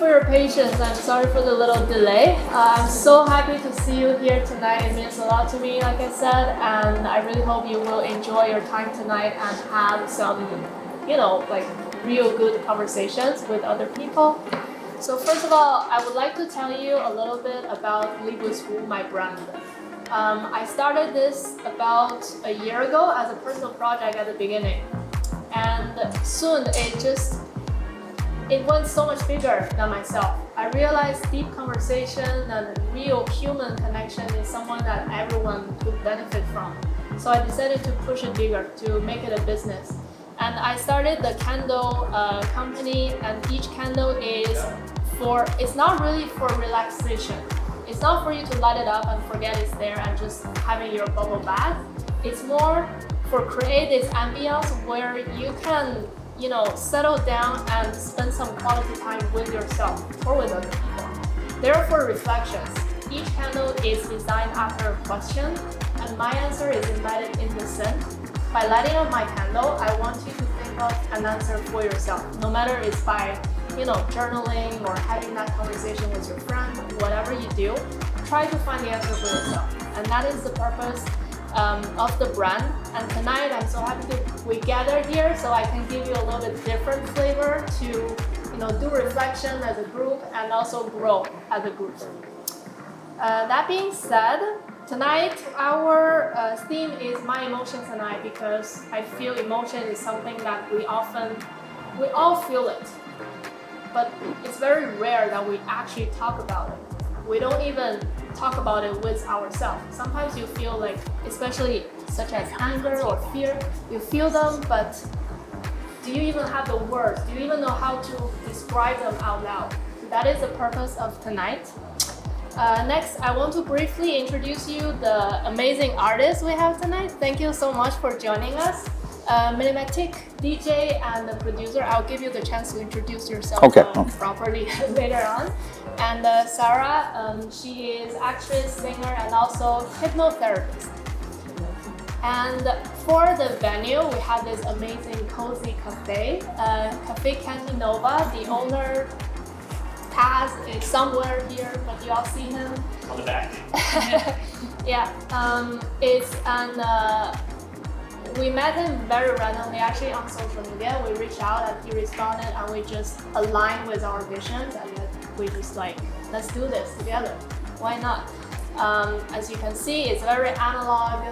for your patience. I'm sorry for the little delay. I'm so happy to see you here tonight. It means a lot to me, like I said, and I really hope you will enjoy your time tonight and have some, like real good conversations with other people. So first of all, I would like to tell you a little bit about Live with Who, my brand. I started this about a year ago as a personal project at the beginning, and soon it went so much bigger than myself. I realized deep conversation and real human connection is someone that everyone could benefit from. So I decided to push it bigger, to make it a business. And I started the candle company, and each candle it's not really for relaxation. It's not for you to light it up and forget it's there and just having your bubble bath. It's more for create this ambience where you can settle down and spend some quality time with yourself or with other people. Therefore, reflections. Each candle is designed after a question, and my answer is embedded in the scent. By lighting up my candle, I want you to think of an answer for yourself, no matter it's by journaling or having that conversation with your friend, whatever you do, try to find the answer for yourself. And that is the purpose of the brand. And tonight I'm so happy we gathered here so I can give you a little bit different flavor to do reflection as a group and also grow as a group. That being said, tonight our theme is my emotion tonight, because I feel emotion is something that we all feel it, but it's very rare that we actually talk about it. We don't even talk about it with ourselves. Sometimes you feel like, especially such as anger or fear, you feel them, but do you even have the words? Do you even know how to describe them out loud? That is the purpose of tonight. Next, I want to briefly introduce you the amazing artists we have tonight. Thank you so much for joining us. Millimetrik, DJ, and the producer. I'll give you the chance to introduce yourself properly later on. And Sarah, she is actress, singer, and also hypnotherapist. And for the venue, we have this amazing cozy cafe, Cafe Cantinova. The owner, Taz, is somewhere here, but you all see him on the back. Yeah, we met him very randomly, actually on social media. We reached out and he responded, and we just aligned with our visions, and we just let's do this together. Why not? As you can see, it's very analog.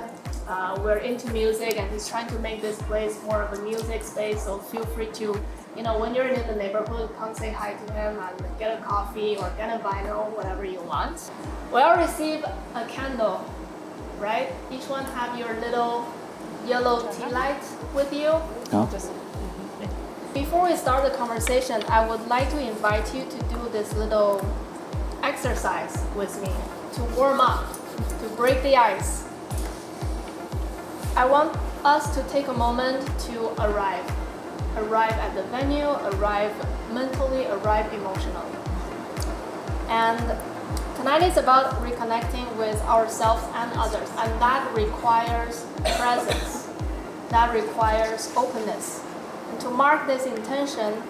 We're into music, and he's trying to make this place more of a music space. So feel free to, when you're in the neighborhood, come say hi to him and get a coffee or get a vinyl, whatever you want. We all receive a candle, right? Each one have your little yellow tea light with you. No. Before we start the conversation, I would like to invite you to do this little exercise with me to warm up, to break the ice. I want us to take a moment to arrive at the venue, arrive mentally, arrive emotionally. And tonight is about reconnecting with ourselves and others, and that requires presence, that requires openness. And to mark this intention,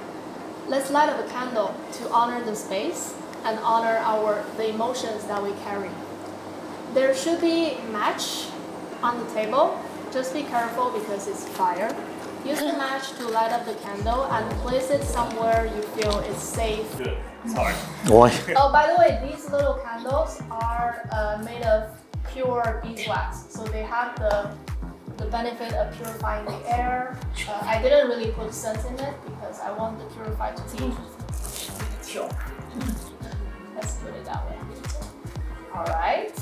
let's light up a candle to honor the space and honor the emotions that we carry. There should be match on the table. Just be careful because it's fire. Use the match to light up the candle and place it somewhere you feel is safe. Good. Sorry. Why? Oh, by the way, these little candles are made of pure beeswax, so they have the benefit of purifying the air. I didn't really put scents in it because I want the purified to be pure. Let's put it that way. All right.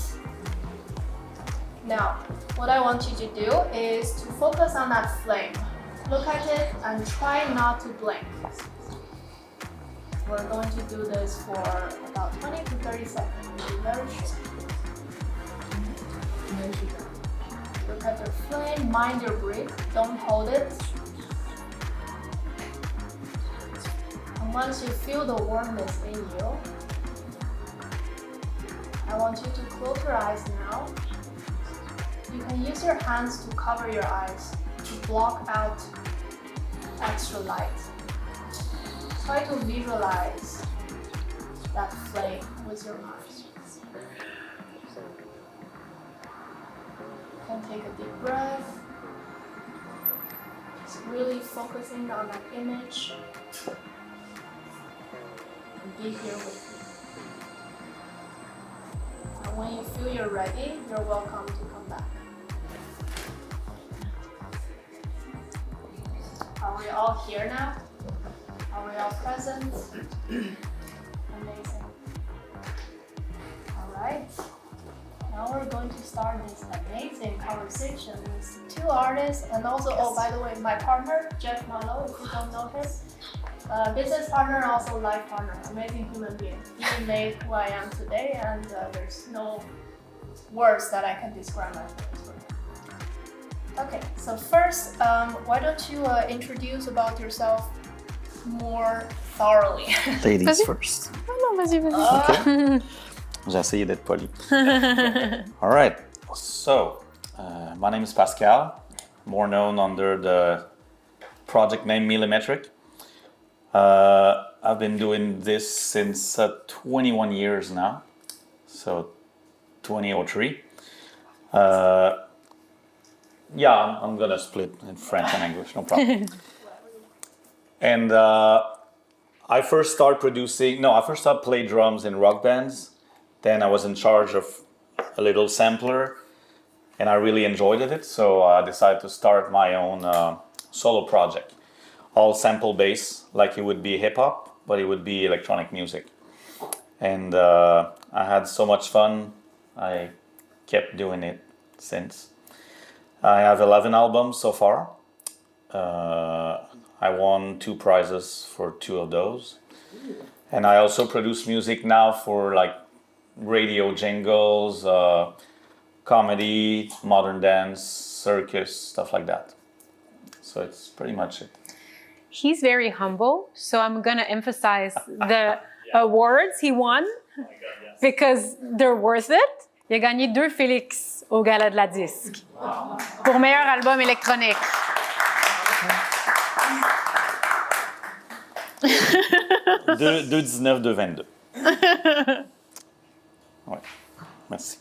Now, what I want you to do is to focus on that flame. Look at it and try not to blink. We're going to do this for about 20 to 30 seconds. Be very short. Look at the flame, mind your breath, don't hold it. And once you feel the warmness in you, I want you to close your eyes now. You can use your hands to cover your eyes to block out extra light. Try to visualize that flame with your eyes. And take a deep breath. Just really focusing on that image. And be here with me. And when you feel you're ready, you're welcome to come back. Are we all here now? Are we all present? Amazing. All right. Now we're going to start this amazing conversation with two artists and also, oh, by the way, my partner, Jeff Malo, if you don't know him. Business partner, also life partner, amazing human being. He made who I am today, and there's no words that I can describe my feelings for him. Okay, so first, why don't you introduce about yourself more thoroughly? Ladies first. Oh non, vas-y, vas-y. Okay. J'ai essayé d'être poli. All right, so my name is Pascal, more known under the project name Millimetrik. I've been doing this since 21 years now, so 2003. Yeah, I'm gonna split in French and English, no problem. And I first started play drums in rock bands. Then I was in charge of a little sampler, and I really enjoyed it. So I decided to start my own solo project. All sample based, like it would be hip hop, but it would be electronic music. And I had so much fun, I kept doing it since. I have 11 albums so far. I won 2 prizes for 2 of those. And I also produce music now for like radio jingles, comedy, modern dance, circus, stuff like that. So it's pretty much it. He's very humble, so I'm going to emphasize the awards he won because they're worth it. Il a gagné 2 Félix au Gala de la Disque pour meilleur album électronique. 2,19, 2,22. Ouais, merci.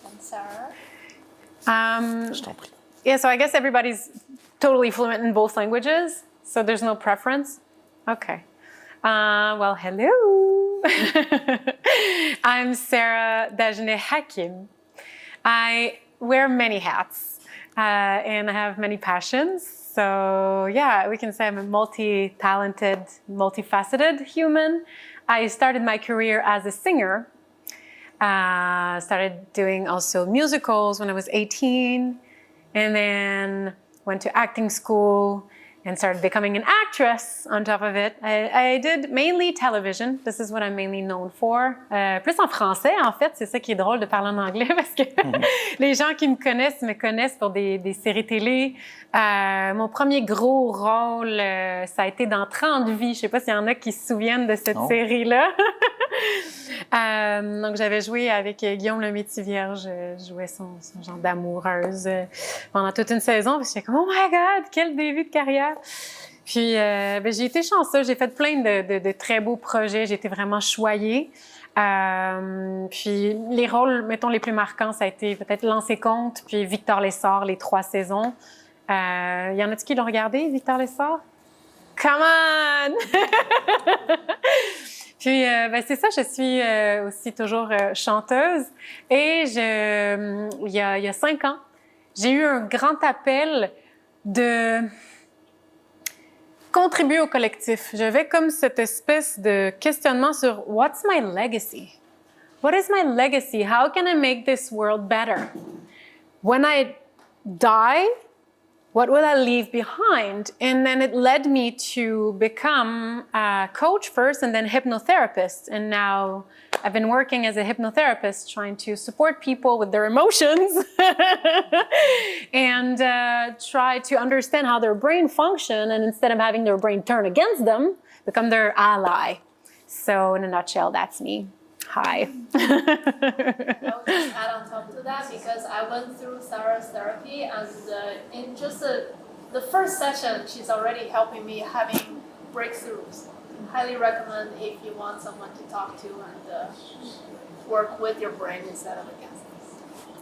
And Sarah? Je t'en prie. Yeah, so I guess everybody's totally fluent in both languages, so there's no preference. Okay. Well, hello. I'm Sarah Dagenais-Hakim. I wear many hats and I have many passions. So yeah, we can say I'm a multi-talented, multifaceted human. I started my career as a singer. Started doing also musicals when I was 18, and then went to acting school and started becoming an actress on top of it. I did mainly television. This is what I'm mainly known for. Plus en français, en fait, c'est ça qui est drôle de parler en anglais parce que les gens qui me connaissent pour des séries télé. Mon premier gros rôle, ça a été dans 30 vies. Je sais pas s'il y en a qui se souviennent de cette série-là. Donc, j'avais joué avec Guillaume le Métis-Vierge. Je jouais son genre d'amoureuse pendant toute une saison. Puis j'étais comme, oh my God, quel début de carrière! Puis, j'ai été chanceuse. J'ai fait plein de très beaux projets. J'ai été vraiment choyée. Puis, les rôles, mettons, les plus marquants, ça a été peut-être Lancer Compte, puis Victor Lessard, les 3 saisons. Y en a-tu qui l'ont regardé, Victor Lessard? Come on! Puis, c'est ça, je suis aussi toujours chanteuse. Et il y a 5 ans, j'ai eu un grand appel de contribuer au collectif. J'avais comme cette espèce de questionnement sur « What's my legacy? What is my legacy? How can I make this world better? When I die, what will I leave behind?" And then it led me to become a coach first and then hypnotherapist. And now I've been working as a hypnotherapist, trying to support people with their emotions and try to understand how their brain function. And instead of having their brain turn against them, become their ally. So in a nutshell, that's me. Hi. I'll just add on top to that because I went through Sarah's therapy, and in just the first session, she's already helping me having breakthroughs. highly recommend if you want someone to talk to and work with your brain instead of against it.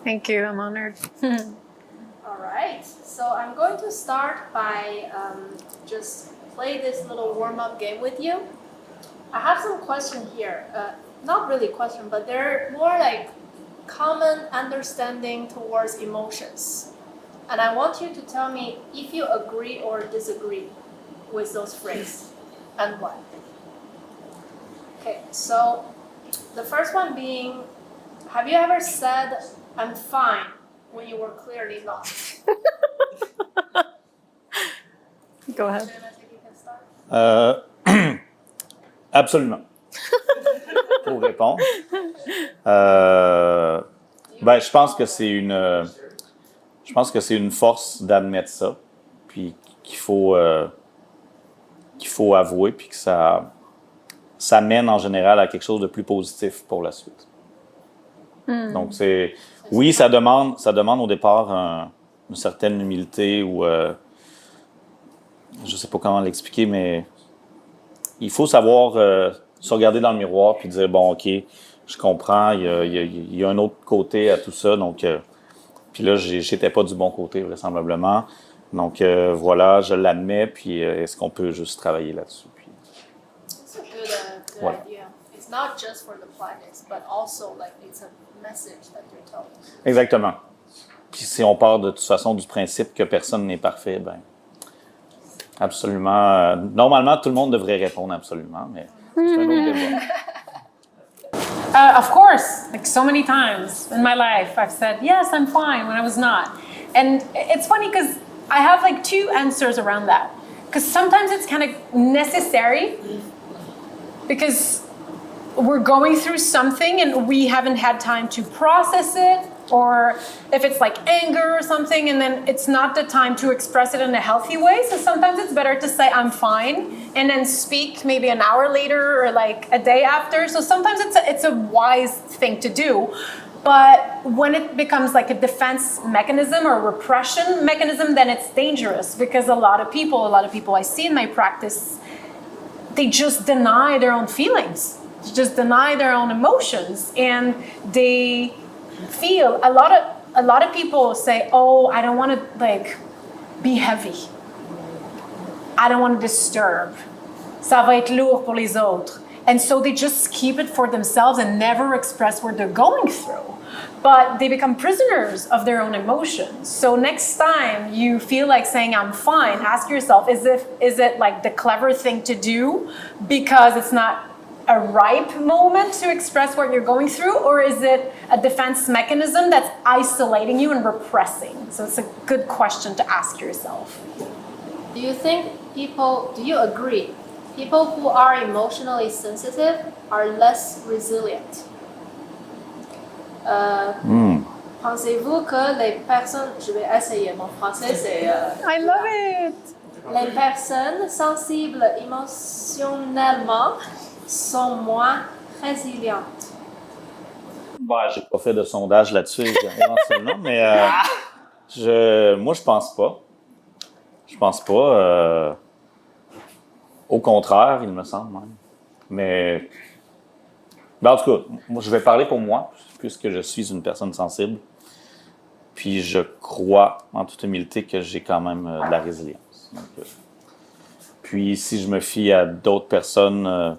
Thank you. I'm honored. All right. So I'm going to start by just play this little warm-up game with you. I have some questions here. Not really question, but they're more like common understanding towards emotions. And I want you to tell me if you agree or disagree with those phrases and why. Okay, so the first one being, have you ever said, I'm fine, when you were clearly not? Go ahead. Absolument. Pour répondre. Ben, je pense que c'est une force d'admettre ça, puis qu'il faut avouer, puis que ça mène en général à quelque chose de plus positif pour la suite. Donc oui, ça demande au départ une certaine humilité ou je sais pas comment l'expliquer, mais il faut savoir se regarder dans le miroir puis dire bon, ok, je comprends, il y a un autre côté à tout ça, donc puis là j'étais pas du bon côté vraisemblablement, donc voilà, je l'admets, puis est-ce qu'on peut juste travailler là-dessus? Puis... It's a good idea. It's not just for the planets, but also like it's a message that you're telling. Exactement. Puis si on part de toute façon du principe que personne n'est parfait, ben absolument. Normalement, tout le monde devrait répondre absolument, mais c'est un autre débat. Of course, like so many times in my life, I've said, yes, I'm fine, when I was not. And it's funny because I have like two answers around that. Because sometimes it's kind of necessary because we're going through something and we haven't had time to process it, or if it's like anger or something, and then it's not the time to express it in a healthy way. So sometimes it's better to say I'm fine and then speak maybe an hour later or like a day after. So sometimes it's a wise thing to do. But when it becomes like a defense mechanism or a repression mechanism, then it's dangerous, because a lot of people I see in my practice, they just deny their own feelings, just deny their own emotions, and they feel a lot of people say, oh, I don't want to like be heavy, I don't want to disturb, ça va être lourd pour les autres. And so they just keep it for themselves and never express what they're going through. But they become prisoners of their own emotions. So next time you feel like saying I'm fine, ask yourself, is it like the clever thing to do because it's not a ripe moment to express what you're going through, or is it a defense mechanism that's isolating you and repressing? So it's a good question to ask yourself. Do you agree? People who are emotionally sensitive are less resilient. Pensez-vous que les personnes... Je vais essayer, mon français c'est... I love it! Les personnes sensibles émotionnellement sont moins résilientes. Ben, j'ai pas fait de sondage là-dessus éventuellement, mais moi je pense pas. Je pense pas. Au contraire, il me semble même. Mais en tout cas, moi, je vais parler pour moi, puisque je suis une personne sensible. Puis je crois, en toute humilité, que j'ai quand même de la résilience. Donc, puis si je me fie à d'autres personnes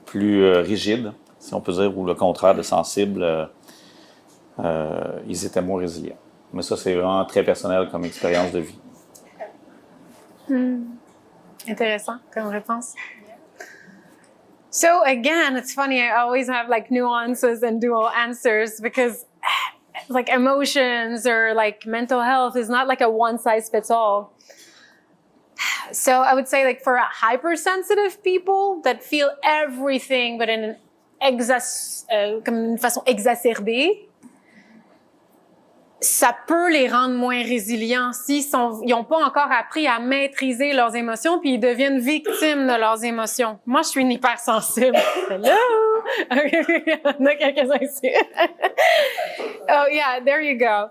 plus rigides, si on peut dire, ou le contraire de sensibles, ils étaient moins résilients. Mais ça, c'est vraiment très personnel comme expérience de vie. Intéressant comme réponse. So again, it's funny, I always have like nuances and dual answers, because like emotions or like mental health is not like a one size fits all. So I would say like for hypersensitive people that feel everything but in comme une façon exacerbée, ça peut les rendre moins résilients s'ils n'ont pas encore appris à maîtriser leurs émotions, puis ils deviennent victimes de leurs émotions. Moi, je suis une hypersensible. Hello! Il y en a quelques-uns ici. Oh yeah, there you go.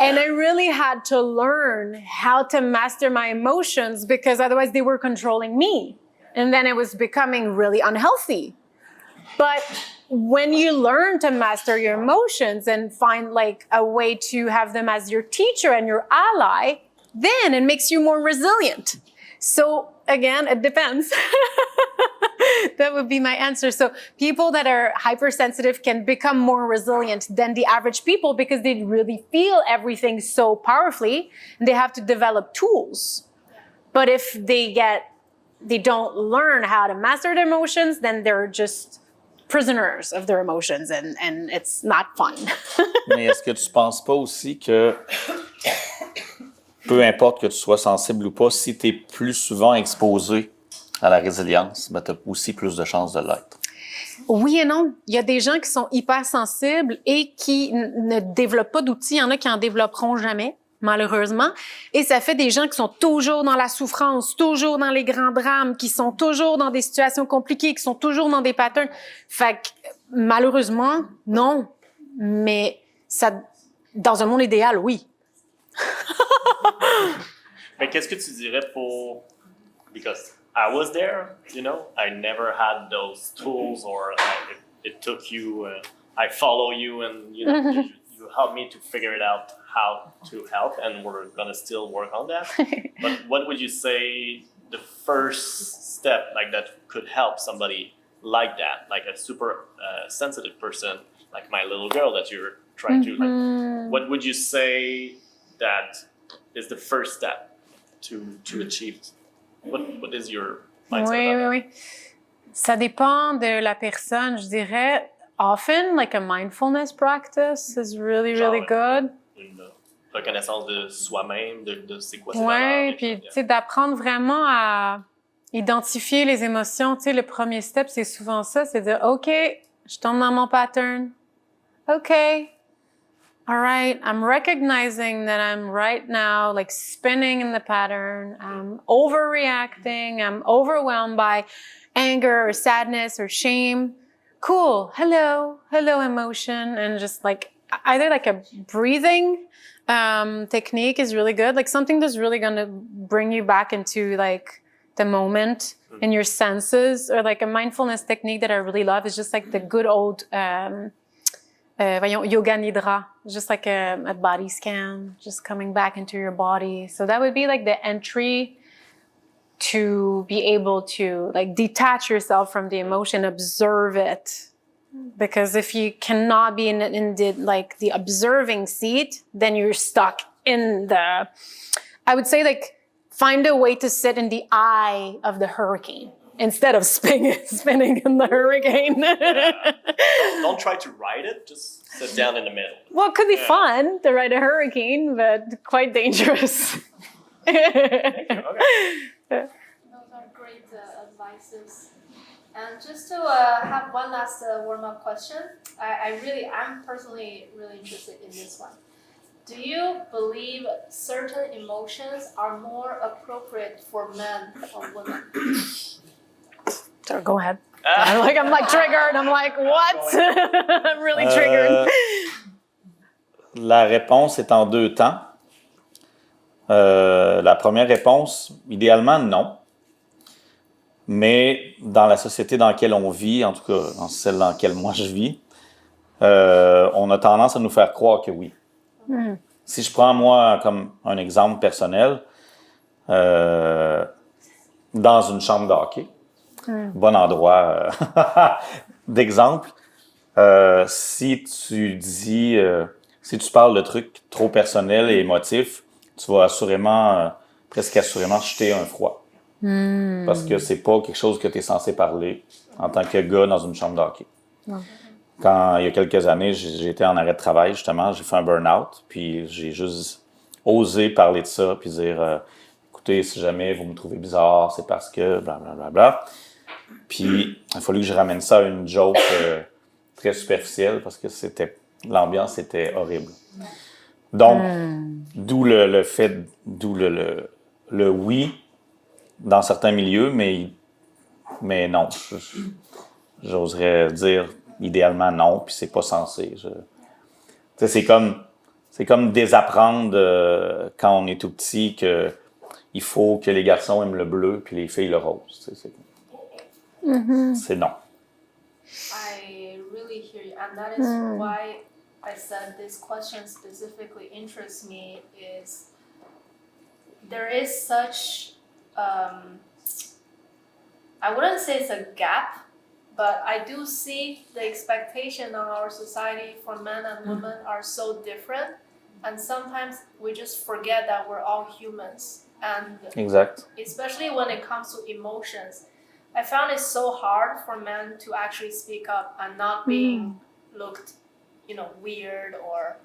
And I really had to learn how to master my emotions, because otherwise they were controlling me. And then it was becoming really unhealthy. But when you learn to master your emotions and find like a way to have them as your teacher and your ally, then it makes you more resilient. So again, it depends. That would be my answer. So people that are hypersensitive can become more resilient than the average people because they really feel everything so powerfully and they have to develop tools. But if they don't learn how to master their emotions, then they're just prisoners of their emotions and it's not fun. Mais est-ce que tu penses pas aussi que peu importe que tu sois sensible ou pas, si tu es plus souvent exposé à la résilience, ben, tu as aussi plus de chances de l'être? Oui et non. Il y a des gens qui sont hypersensibles et qui ne développent pas d'outils. Il y en a qui en développeront jamais, malheureusement. Et ça fait des gens qui sont toujours dans la souffrance, toujours dans les grands drames, qui sont toujours dans des situations compliquées, qui sont toujours dans des patterns. Fait que, malheureusement, non. Mais ça, dans un monde idéal, oui. Mais qu'est-ce que tu dirais pour... Because I was there, you know, I never had those tools or it took you, I follow you and, you know, you helped me to figure it out how to help and we're going to still work on that. But what would you say the first step like that could help somebody like that, like a super sensitive person, like my little girl that you're trying to, like, what would you say that is the first step to achieve? What is your mindset? Oui. Ça dépend de la personne. Je dirais, often, like a mindfulness practice is really good. Une reconnaissance de soi-même, de c'est quoi c'est Oui, puis tu sais, d'apprendre vraiment à identifier les émotions. Tu sais, le premier step, c'est souvent ça, c'est de dire, OK, je tombe dans mon pattern. OK. All right, I'm recognizing that I'm right now like spinning in the pattern. I'm overreacting. I'm overwhelmed by anger or sadness or shame. Cool. Hello emotion. And just like either like a breathing technique is really good. Like something that's really going to bring you back into like the moment in your senses, or like a mindfulness technique that I really love is just like the good old yoga nidra, just like a body scan, just coming back into your body. So that would be like the entry to be able to like detach yourself from the emotion, observe it. Because if you cannot be in the like the observing seat, then you're stuck in the, I would say like find a way to sit in the eye of the hurricane instead of spinning in the hurricane. Don't try to ride it, just sit down in the middle. Well, it could be fun to ride a hurricane, but quite dangerous. Okay. Those are great advices. And just to have one last warm-up question, I'm personally really interested in this one. Do you believe certain emotions are more appropriate for men or women? So go ahead. I'm like triggered. I'm like, what? I'm really triggered. La réponse est en deux temps. La première réponse, idéalement, non. Mais dans la société dans laquelle on vit, en tout cas dans celle dans laquelle moi je vis, on a tendance à nous faire croire que oui. Si je prends moi comme un exemple personnel, dans une chambre de hockey, bon endroit d'exemple, si tu parles de trucs trop personnels et émotifs, tu vas presque assurément jeter un froid. Parce que c'est pas quelque chose que tu es censé parler en tant que gars dans une chambre de hockey. Quand, il y a quelques années, j'étais en arrêt de travail, justement, j'ai fait un burn-out, puis j'ai juste osé parler de ça, puis dire écoutez, si jamais vous me trouvez bizarre, c'est parce que blablabla. Puis il a fallu que je ramène ça à une joke très superficielle parce que l'ambiance était horrible. Donc, d'où le fait, d'où le oui dans certains milieux, mais non. J'oserais dire idéalement non, puis c'est pas censé. C'est comme désapprendre quand on est tout petit que il faut que les garçons aiment le bleu puis les filles le rose. c'est non. I really hear you, and that is why I said this question specifically interests me. Is there is such I wouldn't say it's a gap, but I do see the expectation in our society for men and women are so different, and sometimes we just forget that we're all humans. And Exact. especially when it comes to emotions, I found it so hard for men to actually speak up and not being looked, weird or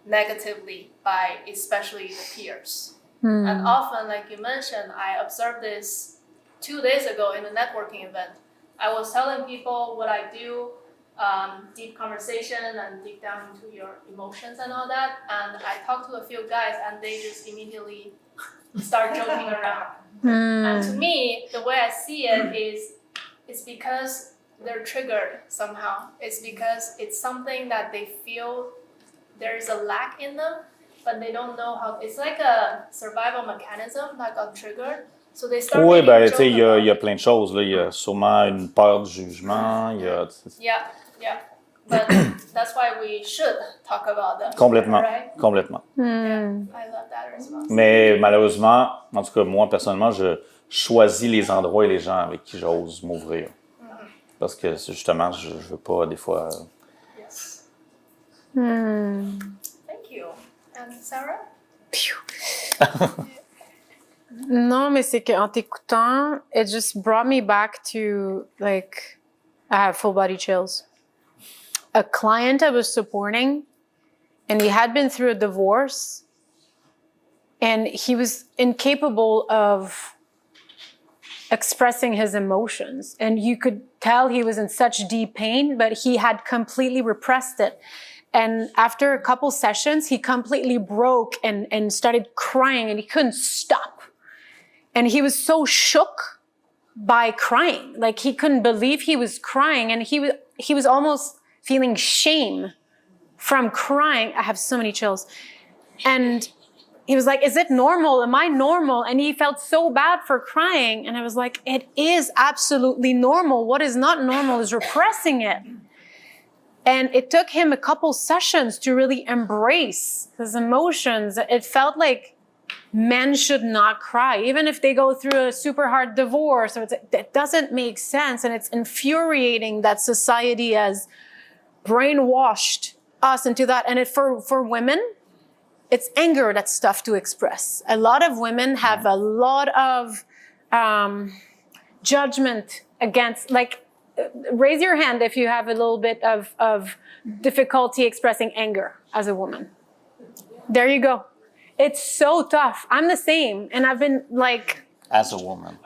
negatively by especially the peers. And often, like you mentioned, I observed this 2 days ago in a networking event. I was telling people what I do, deep conversation and deep down into your emotions and all that. And I talked to a few guys and they just immediately start joking around. And to me, the way I see it is, it's because they're triggered somehow. It's because it's something that they feel there is a lack in them, but they don't know how. It's like a survival mechanism that got triggered. So they start Oui, making tu sais, il jokes y a about plein de choses. Là. Il y a sûrement une peur du jugement. Il y a... Yeah. But that's why we should talk about them. Complètement. Right? Complètement. Yeah, I love that response. Mais malheureusement, en tout cas, moi, personnellement, je choisis les endroits et les gens avec qui j'ose m'ouvrir. Parce que, justement, je veux pas, des fois... Yes. Thank you. And Sarah? Non, mais c'est qu'en t'écoutant, it just brought me back to, like, I have full body chills. A client I was supporting, and he had been through a divorce, and he was incapable of expressing his emotions. And you could tell he was in such deep pain, but he had completely repressed it. And after a couple sessions, he completely broke and started crying, and he couldn't stop. And he was so shook by crying. Like, he couldn't believe he was crying, and he was almost feeling shame from crying. I have so many chills. And he was like, is it normal? Am I normal? And he felt so bad for crying. And I was like, it is absolutely normal. What is not normal is repressing it. And it took him a couple sessions to really embrace his emotions. It felt like men should not cry, even if they go through a super hard divorce. Or it doesn't make sense. And it's infuriating that society has brainwashed us into that. And for women, it's anger that's tough to express. A lot of women have a lot of judgment against, like, raise your hand if you have a little bit of difficulty expressing anger as a woman. There you go. It's so tough. I'm the same. And I've been like... As a woman.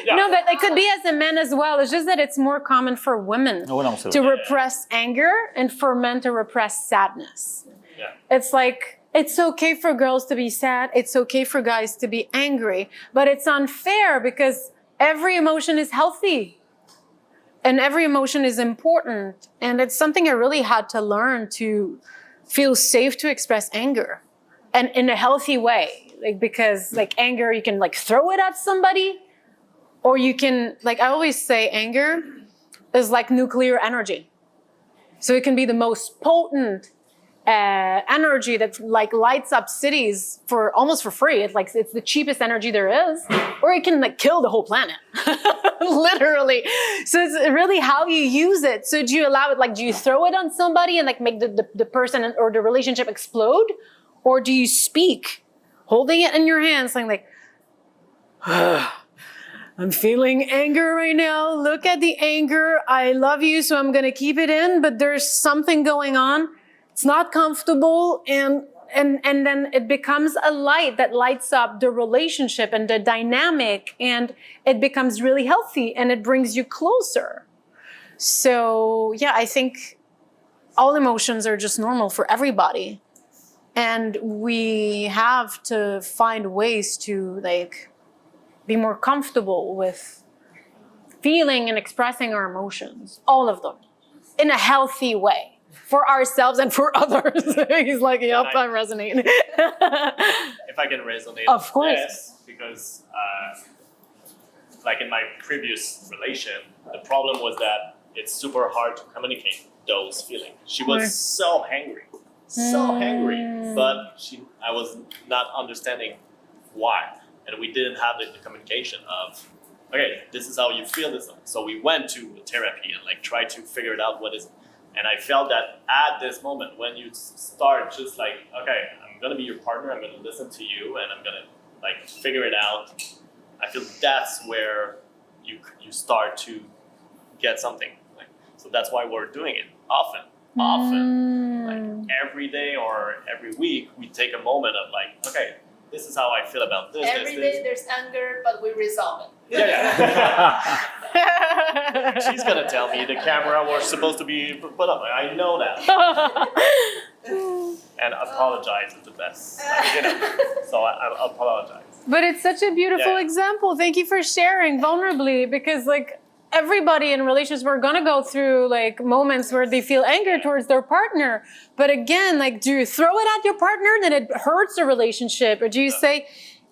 Yeah. No, but it could be as a man as well. It's just that it's more common for women to repress anger and for men to repress sadness. Yeah. It's like, it's okay for girls to be sad. It's okay for guys to be angry. But it's unfair because every emotion is healthy. And every emotion is important. And it's something I really had to learn to feel safe to express anger. And in a healthy way. Like, because like anger, you can like throw it at somebody. Or you can, like I always say, anger is like nuclear energy. So it can be the most potent energy that like lights up cities for almost for free. It's the cheapest energy there is. Or it can like kill the whole planet, literally. So it's really how you use it. So do you allow it, like, do you throw it on somebody and like make the person or the relationship explode? Or do you speak, holding it in your hands, saying like, I'm feeling anger right now. Look at the anger. I love you, so I'm going to keep it in, but there's something going on. It's not comfortable. And then it becomes a light that lights up the relationship and the dynamic, and it becomes really healthy and it brings you closer. So yeah, I think all emotions are just normal for everybody. And we have to find ways to like be more comfortable with feeling and expressing our emotions, all of them, in a healthy way for ourselves and for others. He's like, yep, I'm resonating. If I can resonate. Of course. Yes, because like in my previous relation, the problem was that it's super hard to communicate those feelings. She was so angry, but I was not understanding why, and we didn't have the communication of, okay, this is how you feel this. So we went to therapy and like tried to figure it out what is. And I felt that at this moment, when you start just like, okay, I'm gonna be your partner, I'm gonna listen to you, and I'm gonna like figure it out. I feel that's where you start to get something. Like, so that's why we're doing it often. Like every day or every week, we take a moment of like, okay, this is how I feel about this. Every day there's anger, but we resolve it. Yeah. She's gonna tell me the camera was supposed to be put up. I know that. And apologize is the best. So I apologize. But it's such a beautiful example. Thank you for sharing vulnerably, because like everybody in relationships, we're gonna go through like moments where they feel anger towards their partner. But again, like, do you throw it at your partner and it hurts the relationship? Or do you say,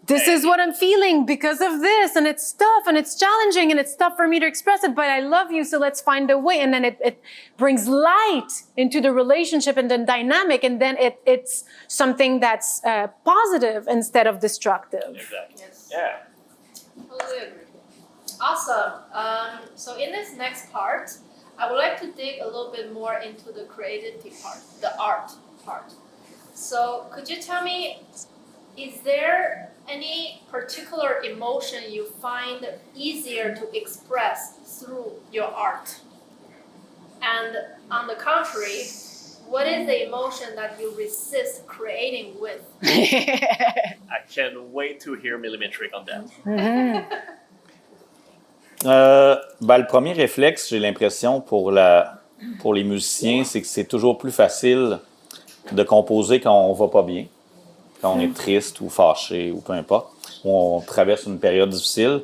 this is what I'm feeling because of this, and it's tough and it's challenging and it's tough for me to express it, but I love you, so let's find a way. And then it brings light into the relationship and the dynamic, and then it's something that's positive instead of destructive. Exactly. Yes. Yeah. Totally agree. Awesome. So in this next part, I would like to dig a little bit more into the creativity part, the art part. So could you tell me, is there any particular emotion you find easier to express through your art? And on the contrary, what is the emotion that you resist creating with? I can't wait to hear Millimetrik on that. Le premier réflexe, j'ai l'impression, pour les musiciens, c'est que c'est toujours plus facile de composer quand on va pas bien, quand on est triste ou fâché ou peu importe, ou on traverse une période difficile.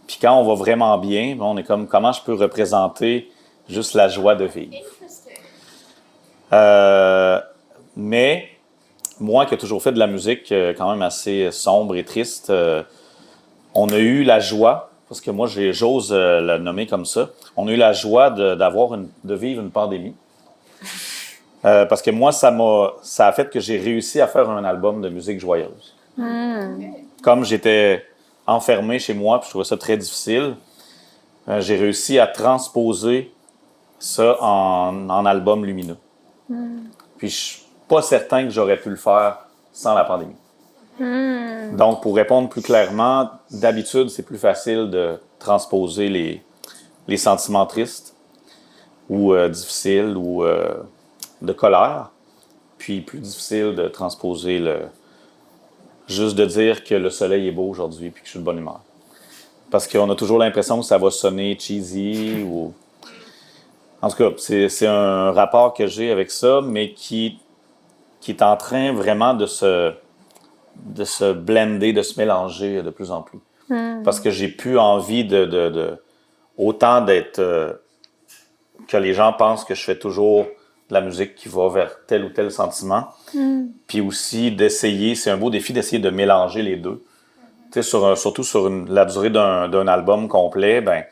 Puis quand on va vraiment bien, on est comme, comment je peux représenter juste la joie de vivre? Mais moi qui ai toujours fait de la musique quand même assez sombre et triste, on a eu la joie, parce que moi j'ose le nommer comme ça, on a eu la joie de vivre une pandémie. Parce que moi, ça a fait que j'ai réussi à faire un album de musique joyeuse. Comme j'étais enfermé chez moi, puis je trouvais ça très difficile, j'ai réussi à transposer ça en album lumineux. Puis je suis pas certain que j'aurais pu le faire sans la pandémie. Donc, pour répondre plus clairement, d'habitude, c'est plus facile de transposer les sentiments tristes ou difficiles ou de colère, puis plus difficile de transposer juste de dire que le soleil est beau aujourd'hui puis que je suis de bonne humeur. Parce qu'on a toujours l'impression que ça va sonner cheesy ou... En tout cas, c'est un rapport que j'ai avec ça, mais qui est en train vraiment de se blender, de se mélanger de plus en plus. Parce que j'ai plus envie autant d'être... que les gens pensent que je fais toujours de la musique qui va vers tel ou tel sentiment. Puis aussi d'essayer, c'est un beau défi d'essayer de mélanger les deux. Tu sais, surtout sur la durée d'un album complet, ben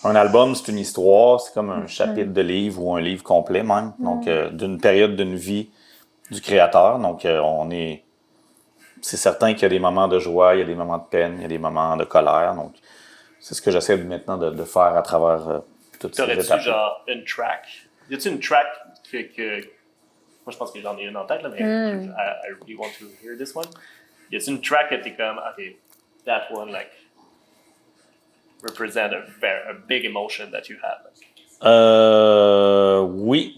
un album, c'est une histoire, c'est comme un chapitre de livre ou un livre complet même. Donc, d'une période d'une vie du créateur. Donc, c'est certain qu'il y a des moments de joie, il y a des moments de peine, il y a des moments de colère. Donc, c'est ce que j'essaie maintenant de faire à travers toutes ces étapes. T'aurais-tu genre une track? Y a-tu une track que moi je pense que j'en ai une en tête là, mais I really want to hear this one. Y a-tu une track que t'es comme, okay, that one like represent a big emotion that you have? Oui,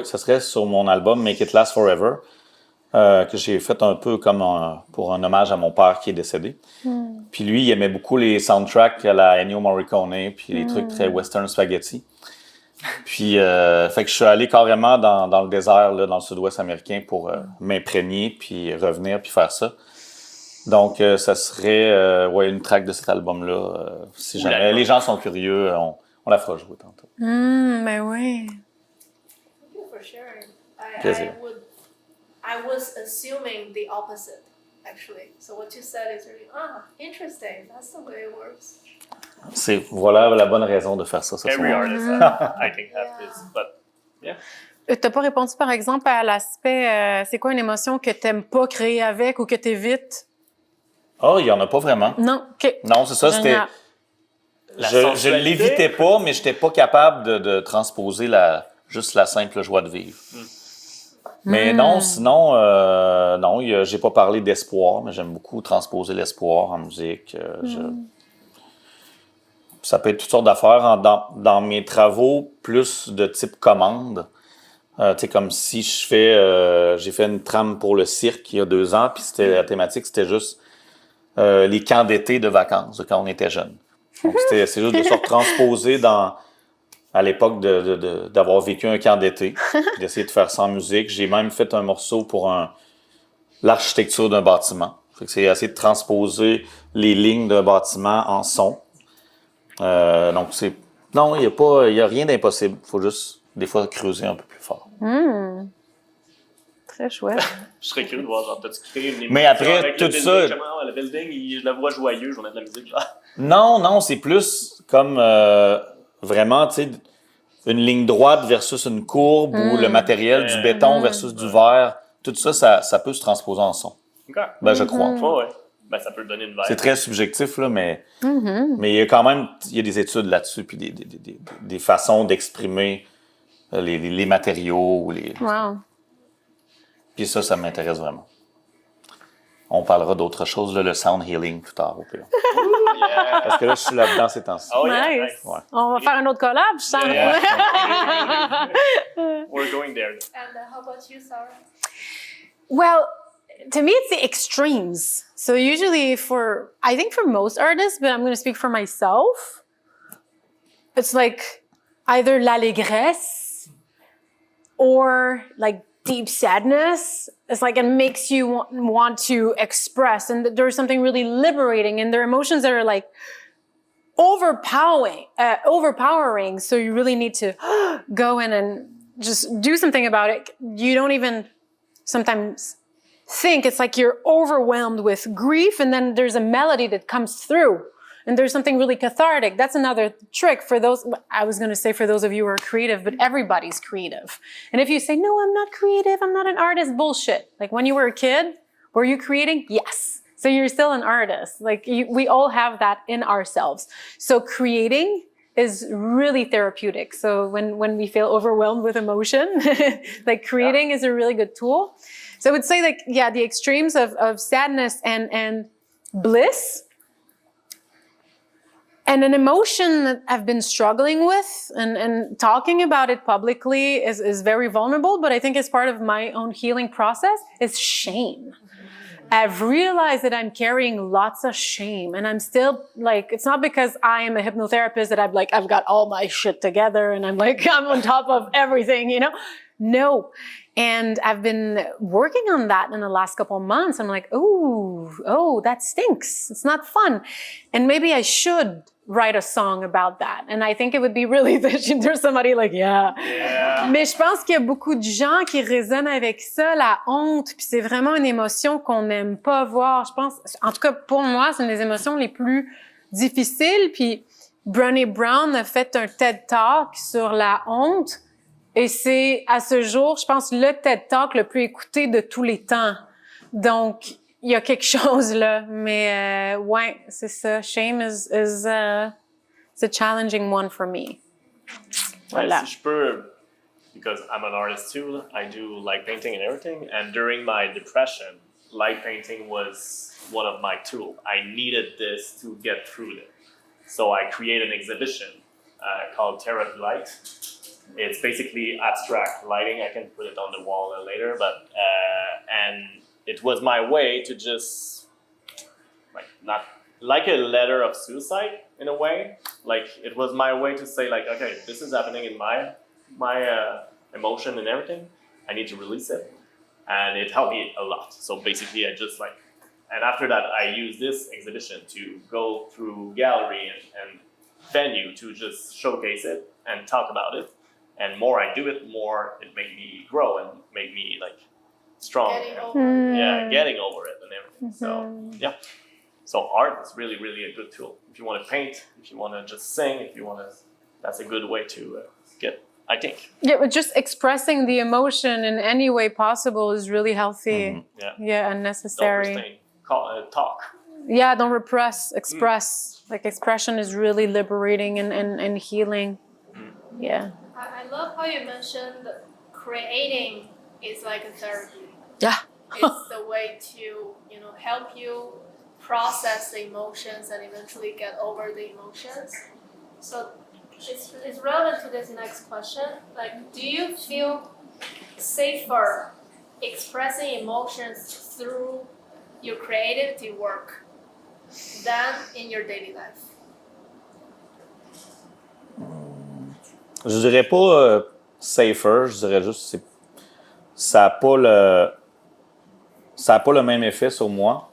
ça serait sur mon album Make It Last Forever, que j'ai fait un peu comme pour un hommage à mon père qui est décédé. Puis lui, il aimait beaucoup les soundtracks à la Ennio Morricone, puis les trucs très western spaghetti. Puis, fait que je suis allé carrément dans le désert, là, dans le sud-ouest américain pour m'imprégner, puis revenir, puis faire ça. Donc, ça serait une track de cet album-là. Si jamais les gens sont curieux, on la fera jouer tantôt. Ben oui. Thank you for sharing. Plaisir. I was assuming the opposite. actually. So what you said is really interesting. That's the way it works. Voilà la bonne raison de faire ça. Every artist, I think, have this, but yeah. T'as pas répondu, par exemple, à l'aspect c'est quoi une émotion que t'aimes pas créer avec ou que t'évites? Oh, il y en a pas vraiment. Non, OK. Non, c'est ça, c'était... Je l'évitais pas, mais j'étais pas capable de transposer juste la simple joie de vivre. Mais non, sinon, non, j'ai pas parlé d'espoir, mais j'aime beaucoup transposer l'espoir en musique. Ça peut être toutes sortes d'affaires. Dans mes travaux, plus de type commande. Tu sais, comme si j'ai fait une trame pour le cirque il y a 2 ans, puis la thématique, c'était juste les camps d'été de vacances, quand on était jeune. Donc, c'est juste de se transposer à l'époque d'avoir vécu un camp d'été, d'essayer de faire ça en musique. J'ai même fait un morceau pour l'architecture d'un bâtiment. C'est essayer de transposer les lignes d'un bâtiment en son. Donc, non, il y a rien d'impossible. Il faut juste, des fois, creuser un peu plus fort. Très chouette. Je serais curieux de voir, genre, t'as-tu créé une émission Mais après, avec tout le ça... building, le building, je la vois joyeuse, je vais mettre de la musique, genre. Non, c'est plus comme vraiment, tu sais, une ligne droite versus une courbe ou le matériel du béton versus du verre. Tout ça, ça peut se transposer en son. OK. Ben, je crois. Ouais. Ben, ça peut donner une vibe. C'est très subjectif, là, mais il y a quand même des études là-dessus, puis des façons d'exprimer les matériaux. Wow. Puis ça m'intéresse vraiment. On parlera d'autre chose, là, le sound healing plus tard au pire. Yeah. Parce que là, je suis là-dedans ces temps-ci. Oh, yeah, Nice. nice. Ouais. On va faire un autre collab, je sens. Yeah. We're going there. And how about you, Sarah? Well, to me, it's the extremes. So usually I think for most artists, but I'm going to speak for myself, it's like either l'allégresse or like deep sadness. It's like it makes you want to express, and there's something really liberating, and there are emotions that are like overpowering. So you really need to go in and just do something about it. You don't even sometimes think. It's like you're overwhelmed with grief, and then there's a melody that comes through, and there's something really cathartic. That's another trick for those, I was going to say for those of you who are creative, but everybody's creative. And if you say, no, I'm not creative, I'm not an artist, bullshit. Like when you were a kid, were you creating? Yes. So you're still an artist. Like we all have that in ourselves. So creating is really therapeutic. So when we feel overwhelmed with emotion, like creating is a really good tool. So I would say like, yeah, the extremes of sadness and bliss. And an emotion that I've been struggling with and talking about it publicly is very vulnerable, but I think as part of my own healing process is shame. I've realized that I'm carrying lots of shame, and I'm still like, it's not because I am a hypnotherapist that I've got all my shit together and I'm on top of everything, you know? No. And I've been working on that in the last couple of months. I'm like, oh, that stinks. It's not fun. And maybe I should write a song about that. And I think it would be really, there's somebody like, yeah. Mais je pense qu'il y a beaucoup de gens qui résonnent avec ça, la honte. Puis c'est vraiment une émotion qu'on n'aime pas voir. Je pense, en tout cas pour moi, c'est une des émotions les plus difficiles. Puis Brené Brown a fait un TED Talk sur la honte. Et c'est, à ce jour, je pense, le TED Talk le plus écouté de tous les temps. Donc, il y a quelque chose là. Mais, ouais, c'est ça. Shame is a challenging one for me. Voilà. Si je peux, because I'm an artist too, I do light painting and everything. And during my depression, light painting was one of my tools. I needed this to get through it. So I created an exhibition called Terra Light. It's basically abstract lighting. I can put it on the wall later, but and it was my way to just not like a letter of suicide in a way. Like it was my way to say like, okay, this is happening in my emotion and everything. I need to release it, and it helped me a lot. So basically, I just and after that, I used this exhibition to go through gallery and venue to just showcase it and talk about it. And more I do it, more it made me grow and made me strong. Getting over Yeah, getting over it and everything. So yeah. So art is really, really a good tool. If you want to paint, if you want to just sing, if you want to, that's a good way to get, I think. Yeah, but just expressing the emotion in any way possible is really healthy. Yeah, and Don't necessary. restrain. Talk. Yeah, don't repress, express. Like expression is really liberating and healing. Yeah. I love how you mentioned creating is like a therapy. Yeah. It's the way to, you know, help you process the emotions and eventually get over the emotions. So it's relevant to this next question. Like, do you feel safer expressing emotions through your creativity work than in your daily life? Je dirais pas safer, je dirais juste que ça n'a pas le même effet sur moi,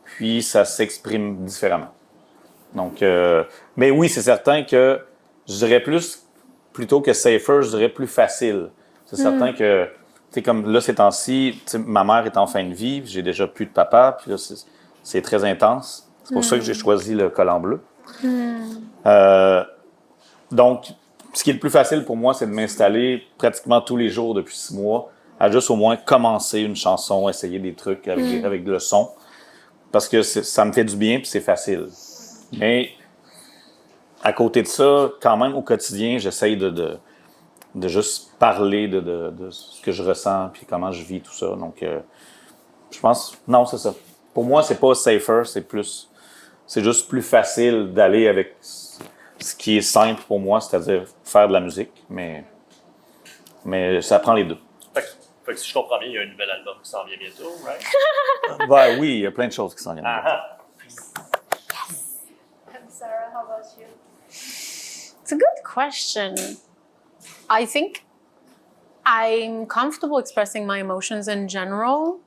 puis ça s'exprime différemment. Donc, mais oui, c'est certain que je dirais plutôt que safer, je dirais plus facile. C'est certain que, tu sais, comme là, ces temps-ci, ma mère est en fin de vie, j'ai déjà plus de papa, puis là, c'est très intense. C'est pour ça que j'ai choisi le collant bleu. Donc, ce qui est le plus facile pour moi, c'est de m'installer pratiquement tous les jours depuis 6 mois à juste au moins commencer une chanson, essayer des trucs avec le son. Parce que ça me fait du bien puis c'est facile. Mais à côté de ça, quand même au quotidien, j'essaye de juste parler de ce que je ressens puis comment je vis tout ça. Donc, je pense, non, c'est ça. Pour moi, c'est pas safer, c'est juste plus facile d'aller avec ce qui est simple pour moi, c'est-à-dire faire de la musique, mais ça prend les deux. Fait que si je comprends bien, il y a un nouvel album qui s'en vient bientôt, right? Ben, oui, il y a plein de choses qui s'en viennent. And Sarah, how about you? It's a good question. I think I'm comfortable expressing my emotions in general,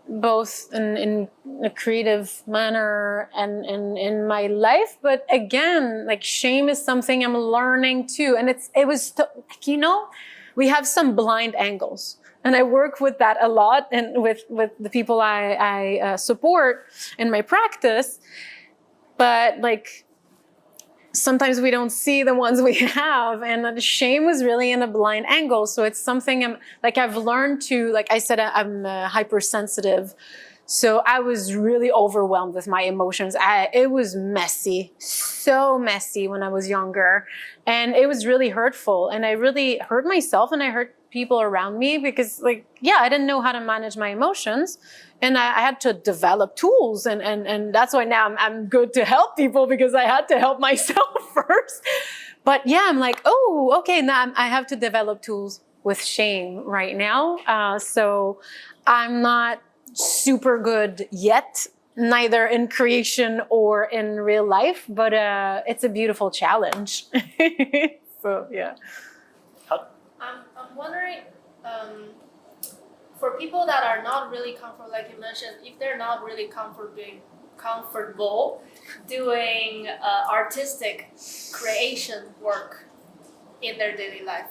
both in a creative manner and in my life. But again, like shame is something I'm learning too. And you know, we have some blind angles. And I work with that a lot and with the people I support in my practice. But like, sometimes we don't see the ones we have, and the shame was really in a blind angle. So it's something I've learned to, like I said, I'm hypersensitive. So I was really overwhelmed with my emotions. It was messy, so messy when I was younger. And it was really hurtful. And I really hurt myself and I hurt people around me because I didn't know how to manage my emotions. And I had to develop tools. And that's why now I'm good to help people because I had to help myself first. But yeah, I'm like, oh, okay, now I have to develop tools with shame right now. So I'm not super good yet, neither in creation or in real life, but it's a beautiful challenge. So yeah. I'm wondering, for people that are not really comfortable, like you mentioned, if they're not really comfortable doing artistic creation work in their daily life,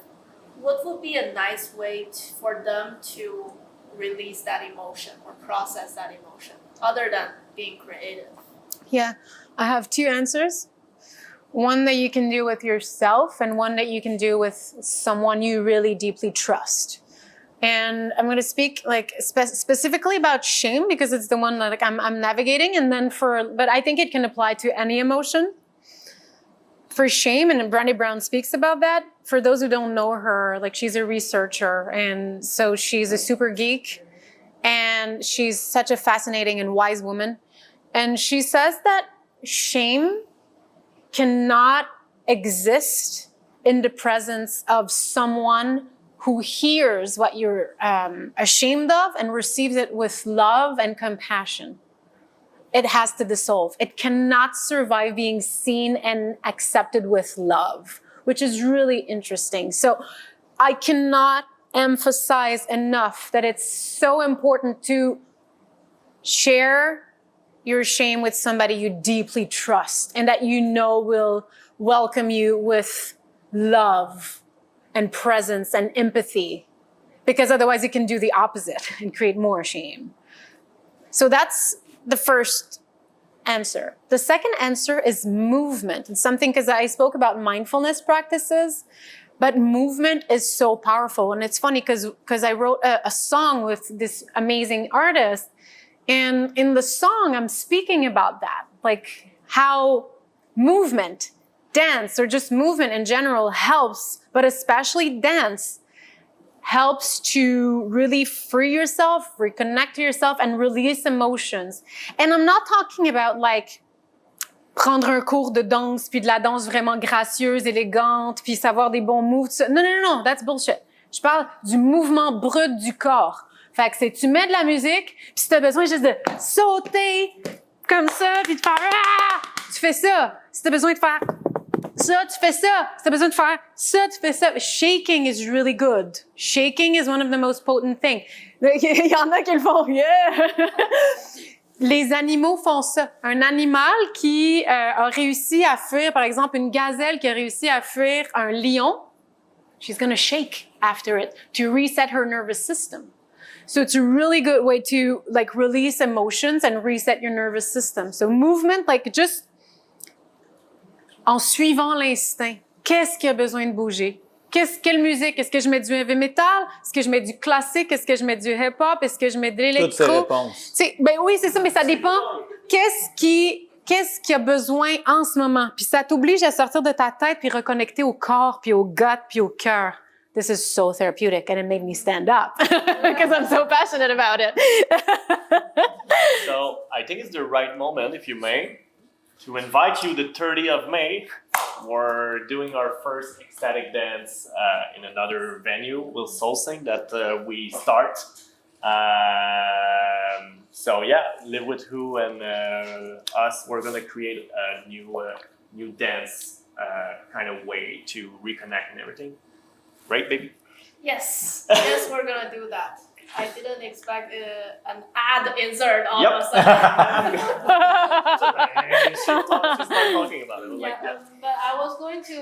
what would be a nice way for them to release that emotion or process that emotion other than being creative? Yeah, I have 2 answers. One that you can do with yourself and one that you can do with someone you really deeply trust. And I'm going to speak specifically about shame because it's the one that I'm navigating, but I think it can apply to any emotion. For shame, and Brené Brown speaks about that. For those who don't know her, she's a researcher, and so she's a super geek, and she's such a fascinating and wise woman. And she says that shame cannot exist in the presence of someone who hears what you're ashamed of and receives it with love and compassion. It has to dissolve. It cannot survive being seen and accepted with love, which is really interesting. So I cannot emphasize enough that it's so important to share your shame with somebody you deeply trust and that you know will welcome you with love and presence and empathy because otherwise it can do the opposite and create more shame. So that's the first answer. The second answer is movement. It's something, because I spoke about mindfulness practices, but movement is so powerful. And it's funny because I wrote a song with this amazing artist, and in the song I'm speaking about that, like how movement, dance, or just movement in general helps, but especially dance helps to really free yourself, reconnect to yourself, and release emotions. And I'm not talking about like prendre un cours de danse, puis de la danse vraiment gracieuse, élégante, puis savoir des bons moves. Non, that's bullshit. Je parle du mouvement brut du corps. Fait que c'est, tu mets de la musique, puis si t'as besoin juste de sauter comme ça, puis de faire ah, tu fais ça. Si t'as besoin de faire ça, tu fais ça. Si t'as besoin de faire ça, tu fais ça. Shaking is really good. Shaking is one of the most potent things. Il y en a qui le font, yeah! Les animaux font ça. Un animal qui a réussi à fuir, par exemple, une gazelle qui a réussi à fuir un lion, she's gonna shake after it to reset her nervous system. So it's a really good way to like release emotions and reset your nervous system. So movement, like just en suivant l'instinct. Qu'est-ce qui a besoin de bouger? Quelle musique? Est-ce que je mets du heavy metal? Est-ce que je mets du classique? Est-ce que je mets du hip-hop? Est-ce que je mets de l'électro? Toutes ces réponses. Ben oui, c'est ça, mais ça dépend. Qu'est-ce qui a besoin en ce moment? Puis ça t'oblige à sortir de ta tête puis reconnecter au corps, puis au gut, puis au cœur. This is so therapeutic, and it made me stand up because I'm so passionate about it. So I think it's the right moment, if you may, to invite you the 30th of May. We're doing our first ecstatic dance in another venue, Will Soul Sing, that we start. So yeah, Live With Who and us, we're gonna create a new dance kind of way to reconnect and everything. Right, baby? Yes, yes, we're gonna do that. I didn't expect an ad insert all Yep. of a sudden. She's not talking about it. Like Yeah, that. but I was going to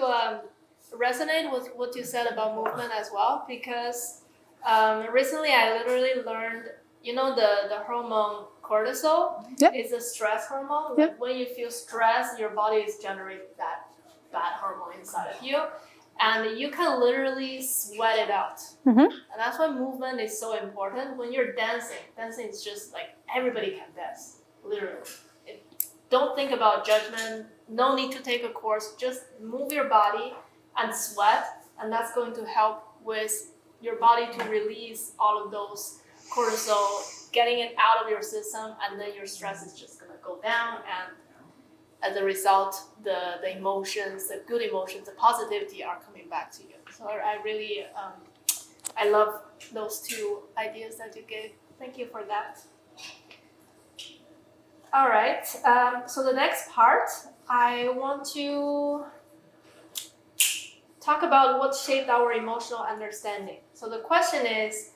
resonate with what you said about movement as well, because recently I literally learned, you know, the hormone cortisol. Yep. It's a stress hormone. Yep. Like when you feel stressed, your body is generating that bad hormone inside of you. And you can literally sweat it out. Mm-hmm. And that's why movement is so important. When you're dancing is just like everybody can dance, literally. Don't think about judgment, no need to take a course, just move your body and sweat, and that's going to help with your body to release all of those cortisol, getting it out of your system, and then your stress is just gonna go down, and as a result, the emotions, the good emotions, the positivity are coming back to you. So I really, I love those two ideas that you gave. Thank you for that. All right, so the next part, I want to talk about what shaped our emotional understanding. So the question is,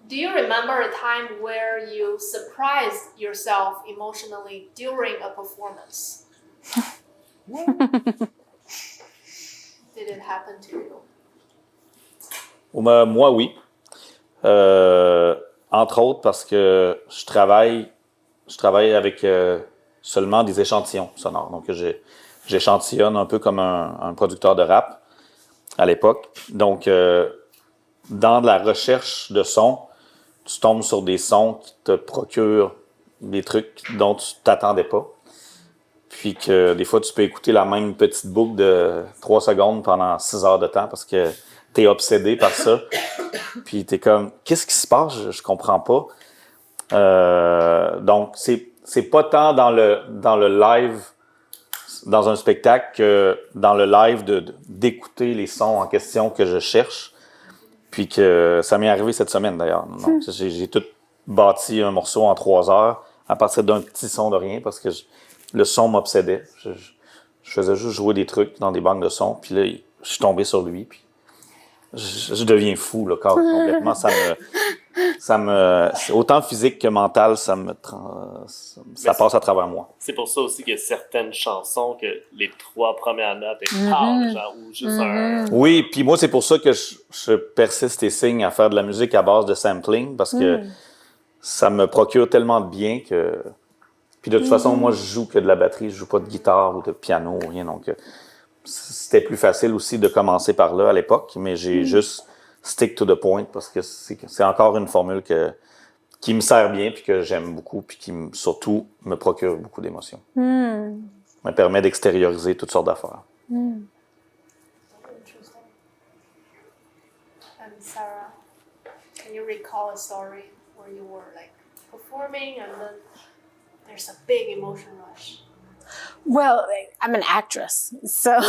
do you remember a time where you surprised yourself emotionally during a performance? Did it happen to you? Moi, oui. Entre autres parce que je travaille avec seulement des échantillons sonores. Donc, j'échantillonne un peu comme un producteur de rap à l'époque. Donc, dans la recherche de sons, tu tombes sur des sons qui te procurent des trucs dont tu t'attendais pas. Puis que des fois, tu peux écouter la même petite boucle de 3 secondes pendant 6 heures de temps parce que t'es obsédé par ça. Puis t'es comme, qu'est-ce qui se passe? Je comprends pas. Donc, c'est pas tant dans le live, dans un spectacle, que dans le live d'écouter les sons en question que je cherche. Puis que ça m'est arrivé cette semaine d'ailleurs. Donc, j'ai tout bâti un morceau en 3 heures à partir d'un petit son de rien parce que le son m'obsédait. Je faisais juste jouer des trucs dans des banques de sons. Puis là, je suis tombé sur lui. Puis je deviens fou là, complètement. c'est autant physique que mental, ça passe à travers moi. C'est pour ça aussi qu'il y a certaines chansons que les 3 premières notes, elles parlent, genre, ou juste un... Oui, puis moi, c'est pour ça que je persiste et signe à faire de la musique à base de sampling, parce que ça me procure tellement de bien que... Puis de toute façon, moi, je joue que de la batterie, je joue pas de guitare ou de piano ou rien, donc c'était plus facile aussi de commencer par là à l'époque, mais j'ai juste stick to the point parce que c'est encore une formule qui me sert bien puis que j'aime beaucoup puis qui surtout me procure beaucoup d'émotions. Me permet d'extérioriser toutes sortes d'affaires. Interesting. And Sarah, can you recall a story where you were like performing and then there's a big emotion rush? Well, I'm an actress, so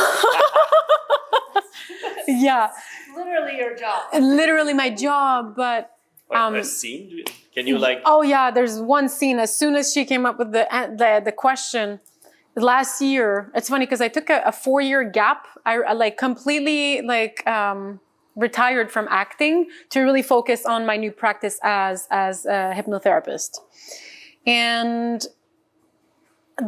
yeah, Literally your job. literally my job. But a scene? Can you like... oh yeah, there's one scene. As soon as she came up with the question last year, it's funny because I took a 4-year gap. I like completely retired from acting to really focus on my new practice as a hypnotherapist, and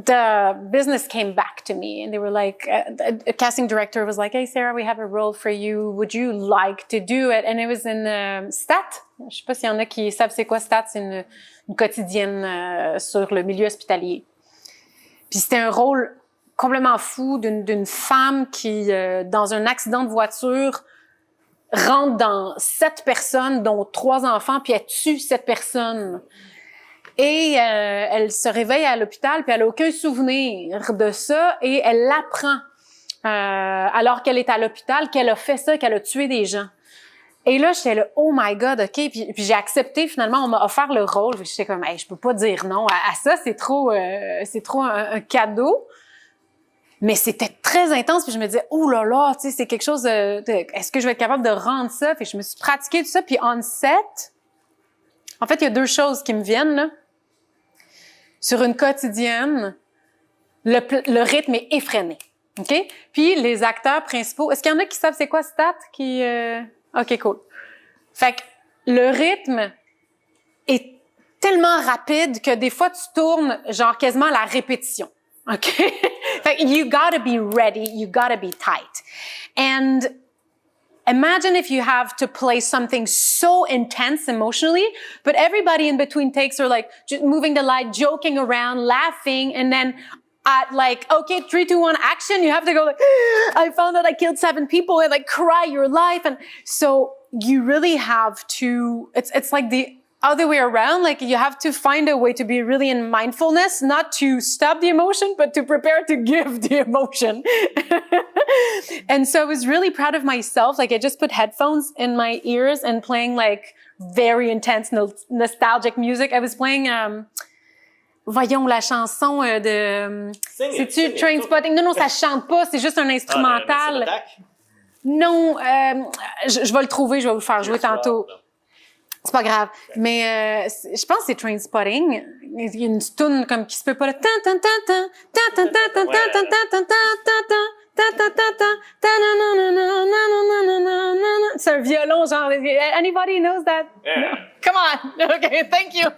the business came back to me and they were like, a casting director was like, "Hey Sarah, we have a role for you. Would you like to do it?" And it was in STAT. Je sais pas s'il y en a qui savent c'est quoi STAT. C'est une quotidienne sur le milieu hospitalier. Puis c'était un rôle complètement fou d'une femme qui, dans un accident de voiture, rentre dans 7 personnes, dont 3 enfants, puis elle tue 7 personnes. Et elle se réveille à l'hôpital, puis elle n'a aucun souvenir de ça, et elle l'apprend alors qu'elle est à l'hôpital, qu'elle a fait ça, qu'elle a tué des gens. Et là, j'étais là, oh my God, OK. Puis j'ai accepté, finalement, on m'a offert le rôle. J'étais comme, hey, je peux pas dire non à ça, c'est trop un cadeau. Mais c'était très intense, puis je me disais, oh là là, tu sais, c'est quelque chose est-ce que je vais être capable de rendre ça? Puis je me suis pratiquée tout ça, puis on set, en fait, il y a 2 choses qui me viennent, là. Sur une quotidienne, le rythme est effréné, OK? Puis les acteurs principaux, est-ce qu'il y en a qui savent c'est quoi STAT? OK, cool. Fait que le rythme est tellement rapide que des fois, tu tournes genre quasiment à la répétition, OK? Fait que you gotta be ready, you gotta be tight. And imagine if you have to play something so intense emotionally, but everybody in between takes are like just moving the light, joking around, laughing, and then at like, okay, 3, 2, 1, action, you have to go like, I found out I killed 7 people, and like cry your life. And so you really have to, it's like the other way around, like you have to find a way to be really in mindfulness, not to stop the emotion, but to prepare to give the emotion. And so I was really proud of myself. Like I just put headphones in my ears and playing like very intense nostalgic music. I was playing, voyons, la chanson de, c'est-tu Trainspotting? Non, ça chante pas, c'est juste un instrumental. Non, je vais le trouver, je vais vous le faire jouer tantôt. C'est pas grave. Mais je pense que c'est Trainspotting. Il y a une toune comme qui se peut pas là. C'est un violon, genre. Anybody knows that? Yeah. No? Come on. Okay, thank you.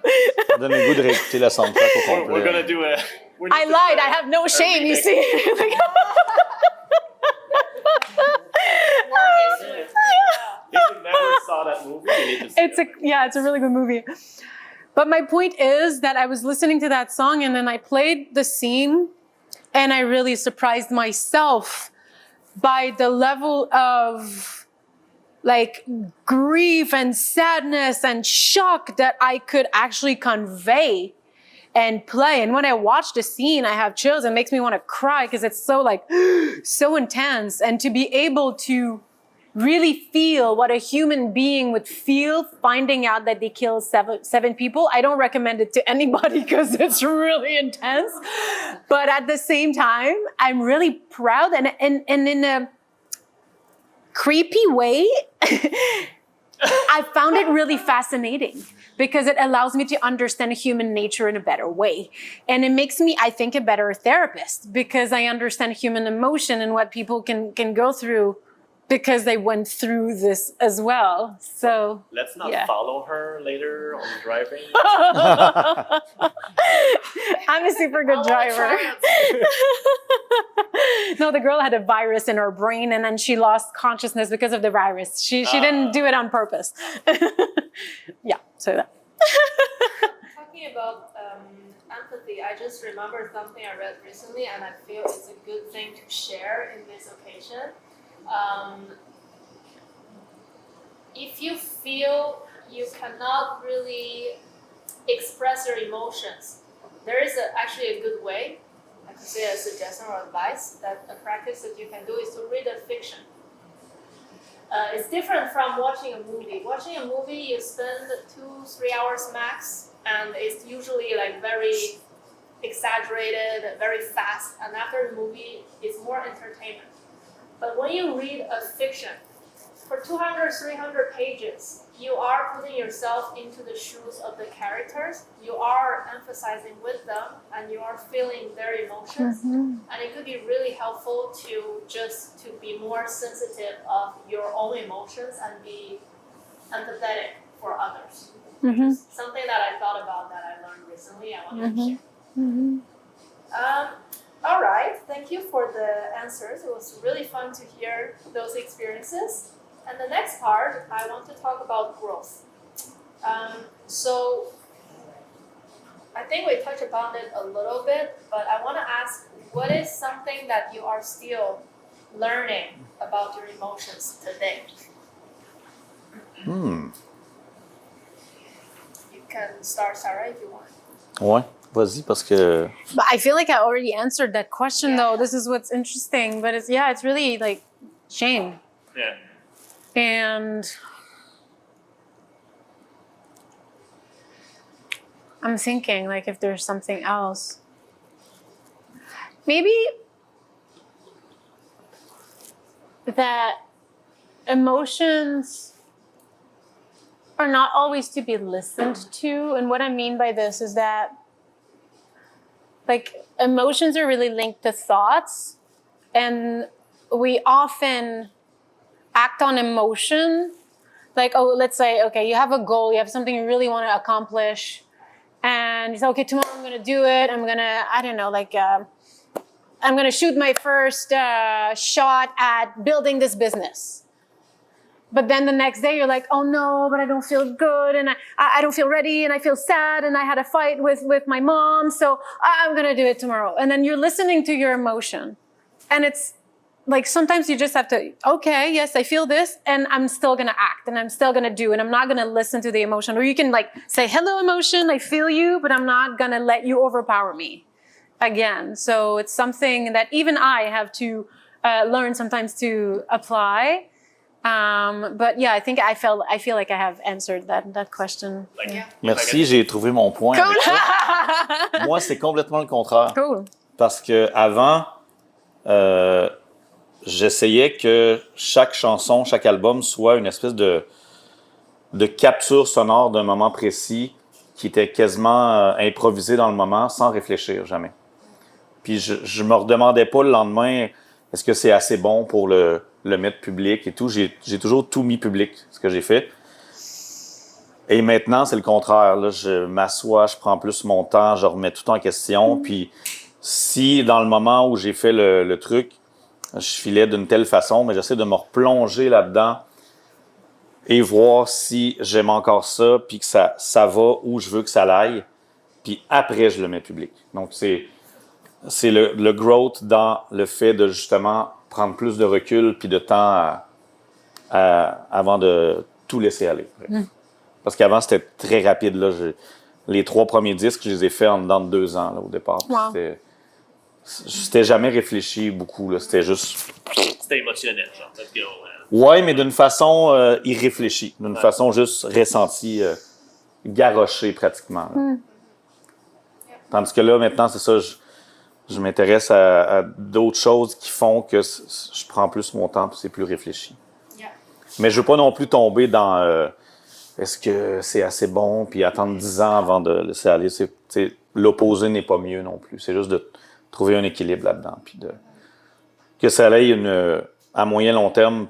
Ça donne le goût de réécouter la soundtrack au complet. We're gonna do I lied. I have no shame, you see. If you never saw that movie, you need to see it. It's a really good movie. But my point is that I was listening to that song and then I played the scene and I really surprised myself by the level of like grief and sadness and shock that I could actually convey and play. And when I watch the scene, I have chills. It makes me want to cry because it's so like, so intense. And to be able to really feel what a human being would feel finding out that they killed 7 people. I don't recommend it to anybody because it's really intense. But at the same time, I'm really proud and in a creepy way, I found it really fascinating because it allows me to understand human nature in a better way. And it makes me, I think, a better therapist because I understand human emotion and what people can go through because they went through this as well. So Let's not yeah. follow her later on driving. I'm a super good driver. No, the girl had a virus in her brain and then she lost consciousness because of the virus. She didn't do it on purpose. Yeah, so that. Talking about empathy, I just remembered something I read recently, and I feel it's a good thing to share in this occasion. If you feel you cannot really express your emotions, there is actually a good way, I could say a suggestion or advice, that a practice that you can do is to read a fiction. It's different from watching a movie. Watching a movie, you spend 2-3 hours max, and it's usually like very exaggerated, very fast, and after the movie, it's more entertainment. But when you read a fiction, for 200-300 pages, you are putting yourself into the shoes of the characters, you are emphasizing with them, and you are feeling their emotions. And it could be really helpful to be more sensitive of your own emotions and be empathetic for others. Something that I thought about that I learned recently, I wanted to share. All right, thank you for the answers. It was really fun to hear those experiences. And the next part, I want to talk about growth. So I think we touched upon it a little bit, but I want to ask, what is something that you are still learning about your emotions today? You can start, Sarah, if you want. Ouais, vas-y, parce que... But I feel like I already answered that question, though. This is what's interesting. But it's really like shame. Yeah. And I'm thinking, like, if there's something else. Maybe that emotions are not always to be listened to. And what I mean by this is that, like, emotions are really linked to thoughts. And we often act on emotion. Like, oh, let's say, okay, you have a goal, you have something you really want to accomplish. And you say, okay, tomorrow I'm going to do it. I'm going to, I don't know, like, I'm going to shoot my first shot at building this business. But then the next day you're like, oh no, but I don't feel good. And I don't feel ready. And I feel sad. And I had a fight with my mom. So I'm going to do it tomorrow. And then you're listening to your emotion. And it's like, sometimes you just have to, okay, yes, I feel this. And I'm still going to act. And I'm still going to do. And I'm not going to listen to the emotion. Or you can like say, hello, emotion, I feel you. But I'm not going to let you overpower me again. So it's something that even I have to learn sometimes to apply. But yeah, I think I feel like I have answered that question. Like, Yeah. Merci, j'ai trouvé mon point. Cool. Avec ça. Moi, c'est complètement le contraire. Cool. Parce que avant, j'essayais que chaque chanson, chaque album soit une espèce de capture sonore d'un moment précis qui était quasiment improvisé dans le moment, sans réfléchir jamais. Puis je me redemandais pas le lendemain, est-ce que c'est assez bon pour le mettre public et tout. J'ai toujours tout mis public, ce que j'ai fait. Et maintenant, c'est le contraire. Là, je m'assois, je prends plus mon temps, je remets tout en question. Puis si dans le moment où j'ai fait le truc, je filais d'une telle façon, mais j'essaie de me replonger là-dedans et voir si j'aime encore ça, puis que ça va où je veux que ça l'aille. Puis après, je le mets public. Donc, c'est le growth dans le fait de justement prendre plus de recul puis de temps avant de tout laisser aller. Parce qu'avant, c'était très rapide. Là, les 3 premiers disques, je les ai faits en dedans de 2 ans là, au départ. Wow. C'était jamais réfléchi beaucoup. Là. C'était juste... C'était émotionnel, genre, let's go. Ouais, mais d'une façon irréfléchie. D'une façon juste ressentie, garrochée pratiquement. Là. Tandis que là, maintenant, c'est ça... Je m'intéresse à d'autres choses qui font que je prends plus mon temps et c'est plus réfléchi. Yeah. Mais je veux pas non plus tomber dans est-ce que c'est assez bon puis attendre 10 ans avant de laisser aller. L'opposé n'est pas mieux non plus. C'est juste de trouver un équilibre là-dedans. Puis que ça aille à moyen long terme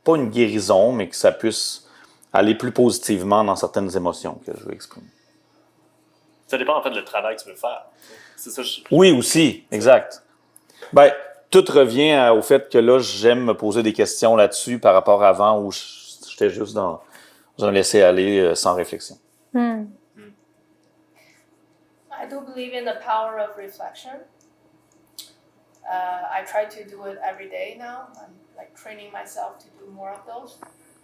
pas une guérison, mais que ça puisse aller plus positivement dans certaines émotions que je veux exprimer. Ça dépend en fait du travail que tu veux faire. C'est ça. Oui, aussi, exact. Ben, tout revient au fait que là, j'aime me poser des questions là-dessus par rapport à avant où j'étais juste dans un laisser-aller sans réflexion. I do believe in the power of reflection. I try to do it every day now. I'm like training myself to do more of those.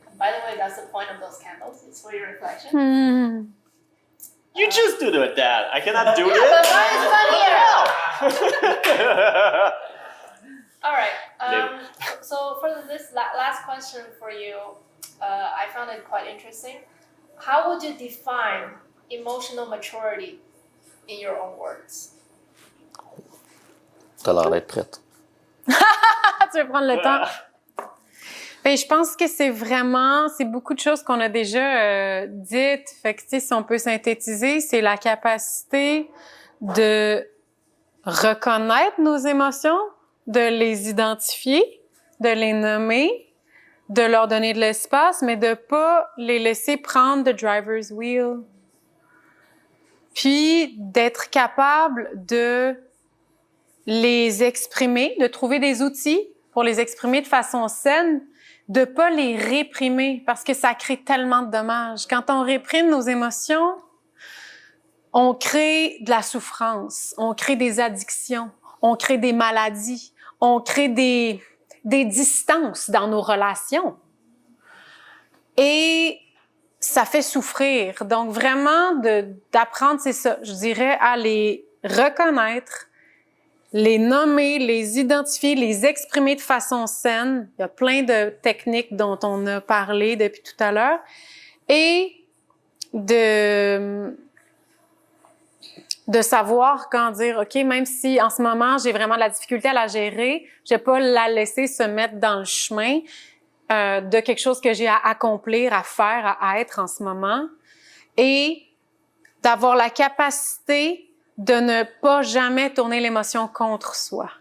And by the way, that's the point of those candles. It's for your reflection. You just do it, Dad. I cannot do it. But mine is funnier. All right. So for this last question for you, I found it quite interesting. How would you define emotional maturity in your own words? T'as l'air d'être prête. Tu veux prendre le temps? Ben, je pense que c'est beaucoup de choses qu'on a déjà dites. Fait que, tu sais, si on peut synthétiser, c'est la capacité de reconnaître nos émotions, de les identifier, de les nommer, de leur donner de l'espace, mais de pas les laisser prendre the driver's wheel. Puis d'être capable de les exprimer, de trouver des outils pour les exprimer de façon saine, de pas les réprimer parce que ça crée tellement de dommages. Quand on réprime nos émotions, on crée de la souffrance, on crée des addictions, on crée des maladies, on crée des distances dans nos relations. Et ça fait souffrir. Donc vraiment d'apprendre, c'est ça, je dirais, à les reconnaître, les nommer, les identifier, les exprimer de façon saine. Il y a plein de techniques dont on a parlé depuis tout à l'heure. Et de savoir quand dire, OK, même si en ce moment, j'ai vraiment de la difficulté à la gérer, je vais pas la laisser se mettre dans le chemin de quelque chose que j'ai à accomplir, à faire, à être en ce moment. Et d'avoir la capacité de ne pas jamais tourner l'émotion contre soi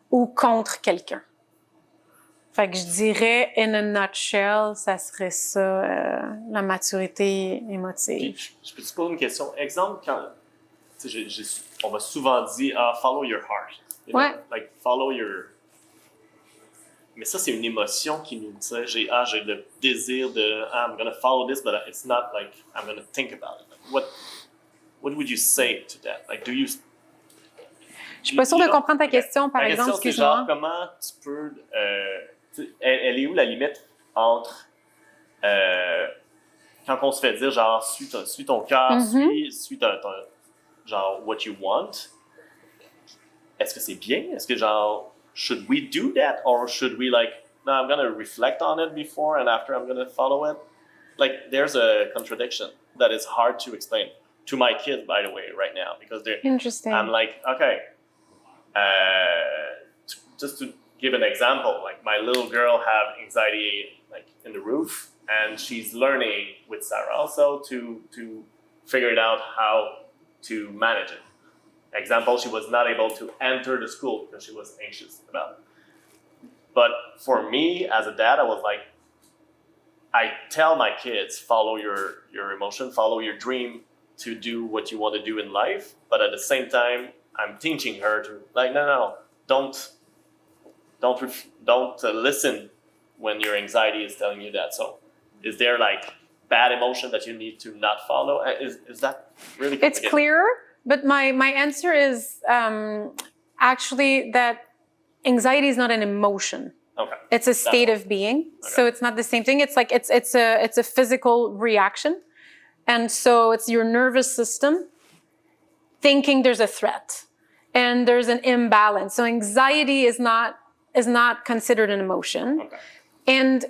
ou contre quelqu'un. Fait que je dirais, in a nutshell, ça serait ça, la maturité émotive. Je peux te poser une question? Exemple, quand on m'a souvent dit, follow your heart. You know? Ouais. Like, follow your... Mais ça, c'est une émotion qui nous dit, j'ai le désir de, I'm gonna follow this, but it's not like I'm gonna think about it. Like, what would you say to that? Like, do you... Je suis pas sûre de comprendre ta question, par exemple, excuse-moi. Genre, comment tu peux... elle est où la limite entre... quand on se fait dire, genre, suis ton cœur, suis ton genre, what you want. Est-ce que c'est bien? Est-ce que, genre, should we do that? Or should we, like, no, I'm going to reflect on it before and after I'm going to follow it? Like, there's a contradiction that is hard to explain to my kids, by the way, right now. Because Interesting. I'm like, okay, just to give an example, like, my little girl have anxiety, like, in the roof, and she's learning with Sarah also to figure it out how to manage it. Example, she was not able to enter the school because she was anxious about it. But for me, as a dad, I was like, I tell my kids, follow your emotion, follow your dream to do what you want to do in life. But at the same time, I'm teaching her to, like, no, don't listen when your anxiety is telling you that. So is there, like, bad emotion that you need to not follow? Is that really complicated? It's clearer, but my answer is actually that anxiety is not an emotion. Okay. It's a state of being. Okay. So it's not the same thing. It's like it's a physical reaction. And so it's your nervous system thinking there's a threat and there's an imbalance. So anxiety is not considered an emotion. Okay. And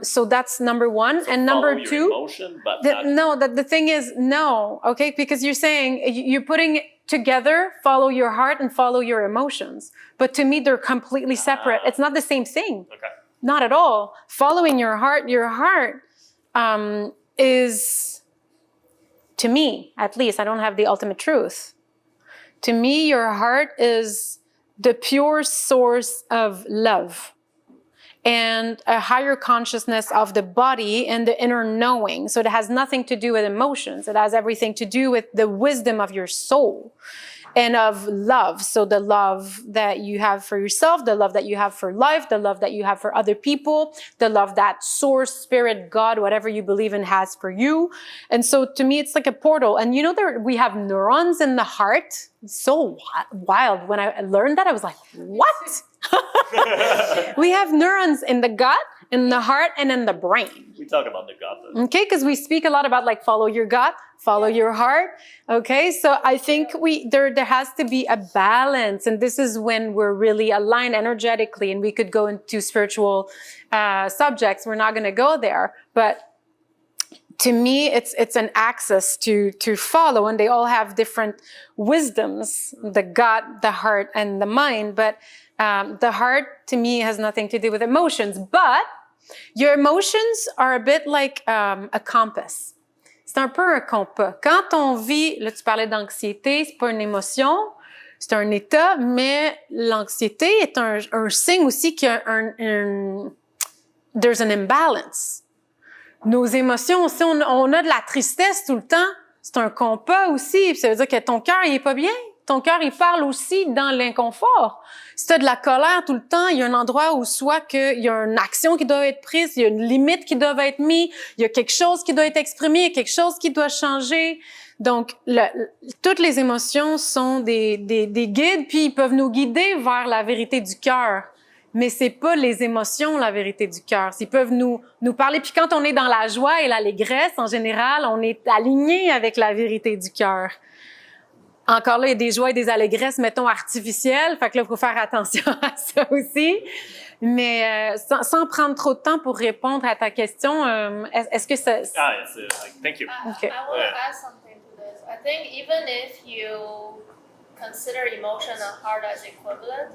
so that's number one. So and number your two, emotion, but the thing is no, okay? Because you're saying, you're putting together, follow your heart and follow your emotions. But to me, they're completely separate. It's not the same thing. Okay. Not at all. Following your heart is, to me, at least, I don't have the ultimate truth. To me, your heart is the pure source of love. and a higher consciousness of the body and the inner knowing. So it has nothing to do with emotions. It has everything to do with the wisdom of your soul and of love. So the love that you have for yourself, the love that you have for life, the love that you have for other people, the love that source, spirit, God, whatever you believe in has for you. And so to me, it's like a portal. And you know, we have neurons in the heart. It's so wild. When I learned that, I was like, what? We have neurons in the gut, in the heart, and in the brain. We talk about the gut. Okay, because we speak a lot about like follow your gut, follow your heart. Okay, so I think there has to be a balance, and this is when we're really aligned energetically, and we could go into spiritual subjects. We're not going to go there, but to me, it's an axis to follow, and they all have different wisdoms: the gut, the heart, and the mind. But the heart, to me, has nothing to do with emotions, but your emotions are a bit like a compass. C'est un peu un compas. Quand on vit, là tu parlais d'anxiété, c'est pas une émotion, c'est un état, mais l'anxiété est un signe aussi qu'il y a there's an imbalance. Nos émotions, si on a de la tristesse tout le temps, c'est un compas aussi. Ça veut dire que ton cœur, il est pas bien. Ton cœur, il parle aussi dans l'inconfort. Si tu as de la colère tout le temps, il y a un endroit où soit qu'il y a une action qui doit être prise, il y a une limite qui doit être mise, il y a quelque chose qui doit être exprimé, il y a quelque chose qui doit changer. Donc, toutes les émotions sont des guides, puis ils peuvent nous guider vers la vérité du cœur. Mais c'est pas les émotions, la vérité du cœur. Ils peuvent nous parler. Puis quand on est dans la joie et l'allégresse, en général, on est aligné avec la vérité du cœur. Encore là, il y a des joies et des allégresses, mettons, artificielles. Fait que là, il faut faire attention à ça aussi. Mais sans prendre trop de temps pour répondre à ta question, est-ce que ça... Thank you. Okay. I want to add something to this. I think even if you consider emotion and heart as equivalent,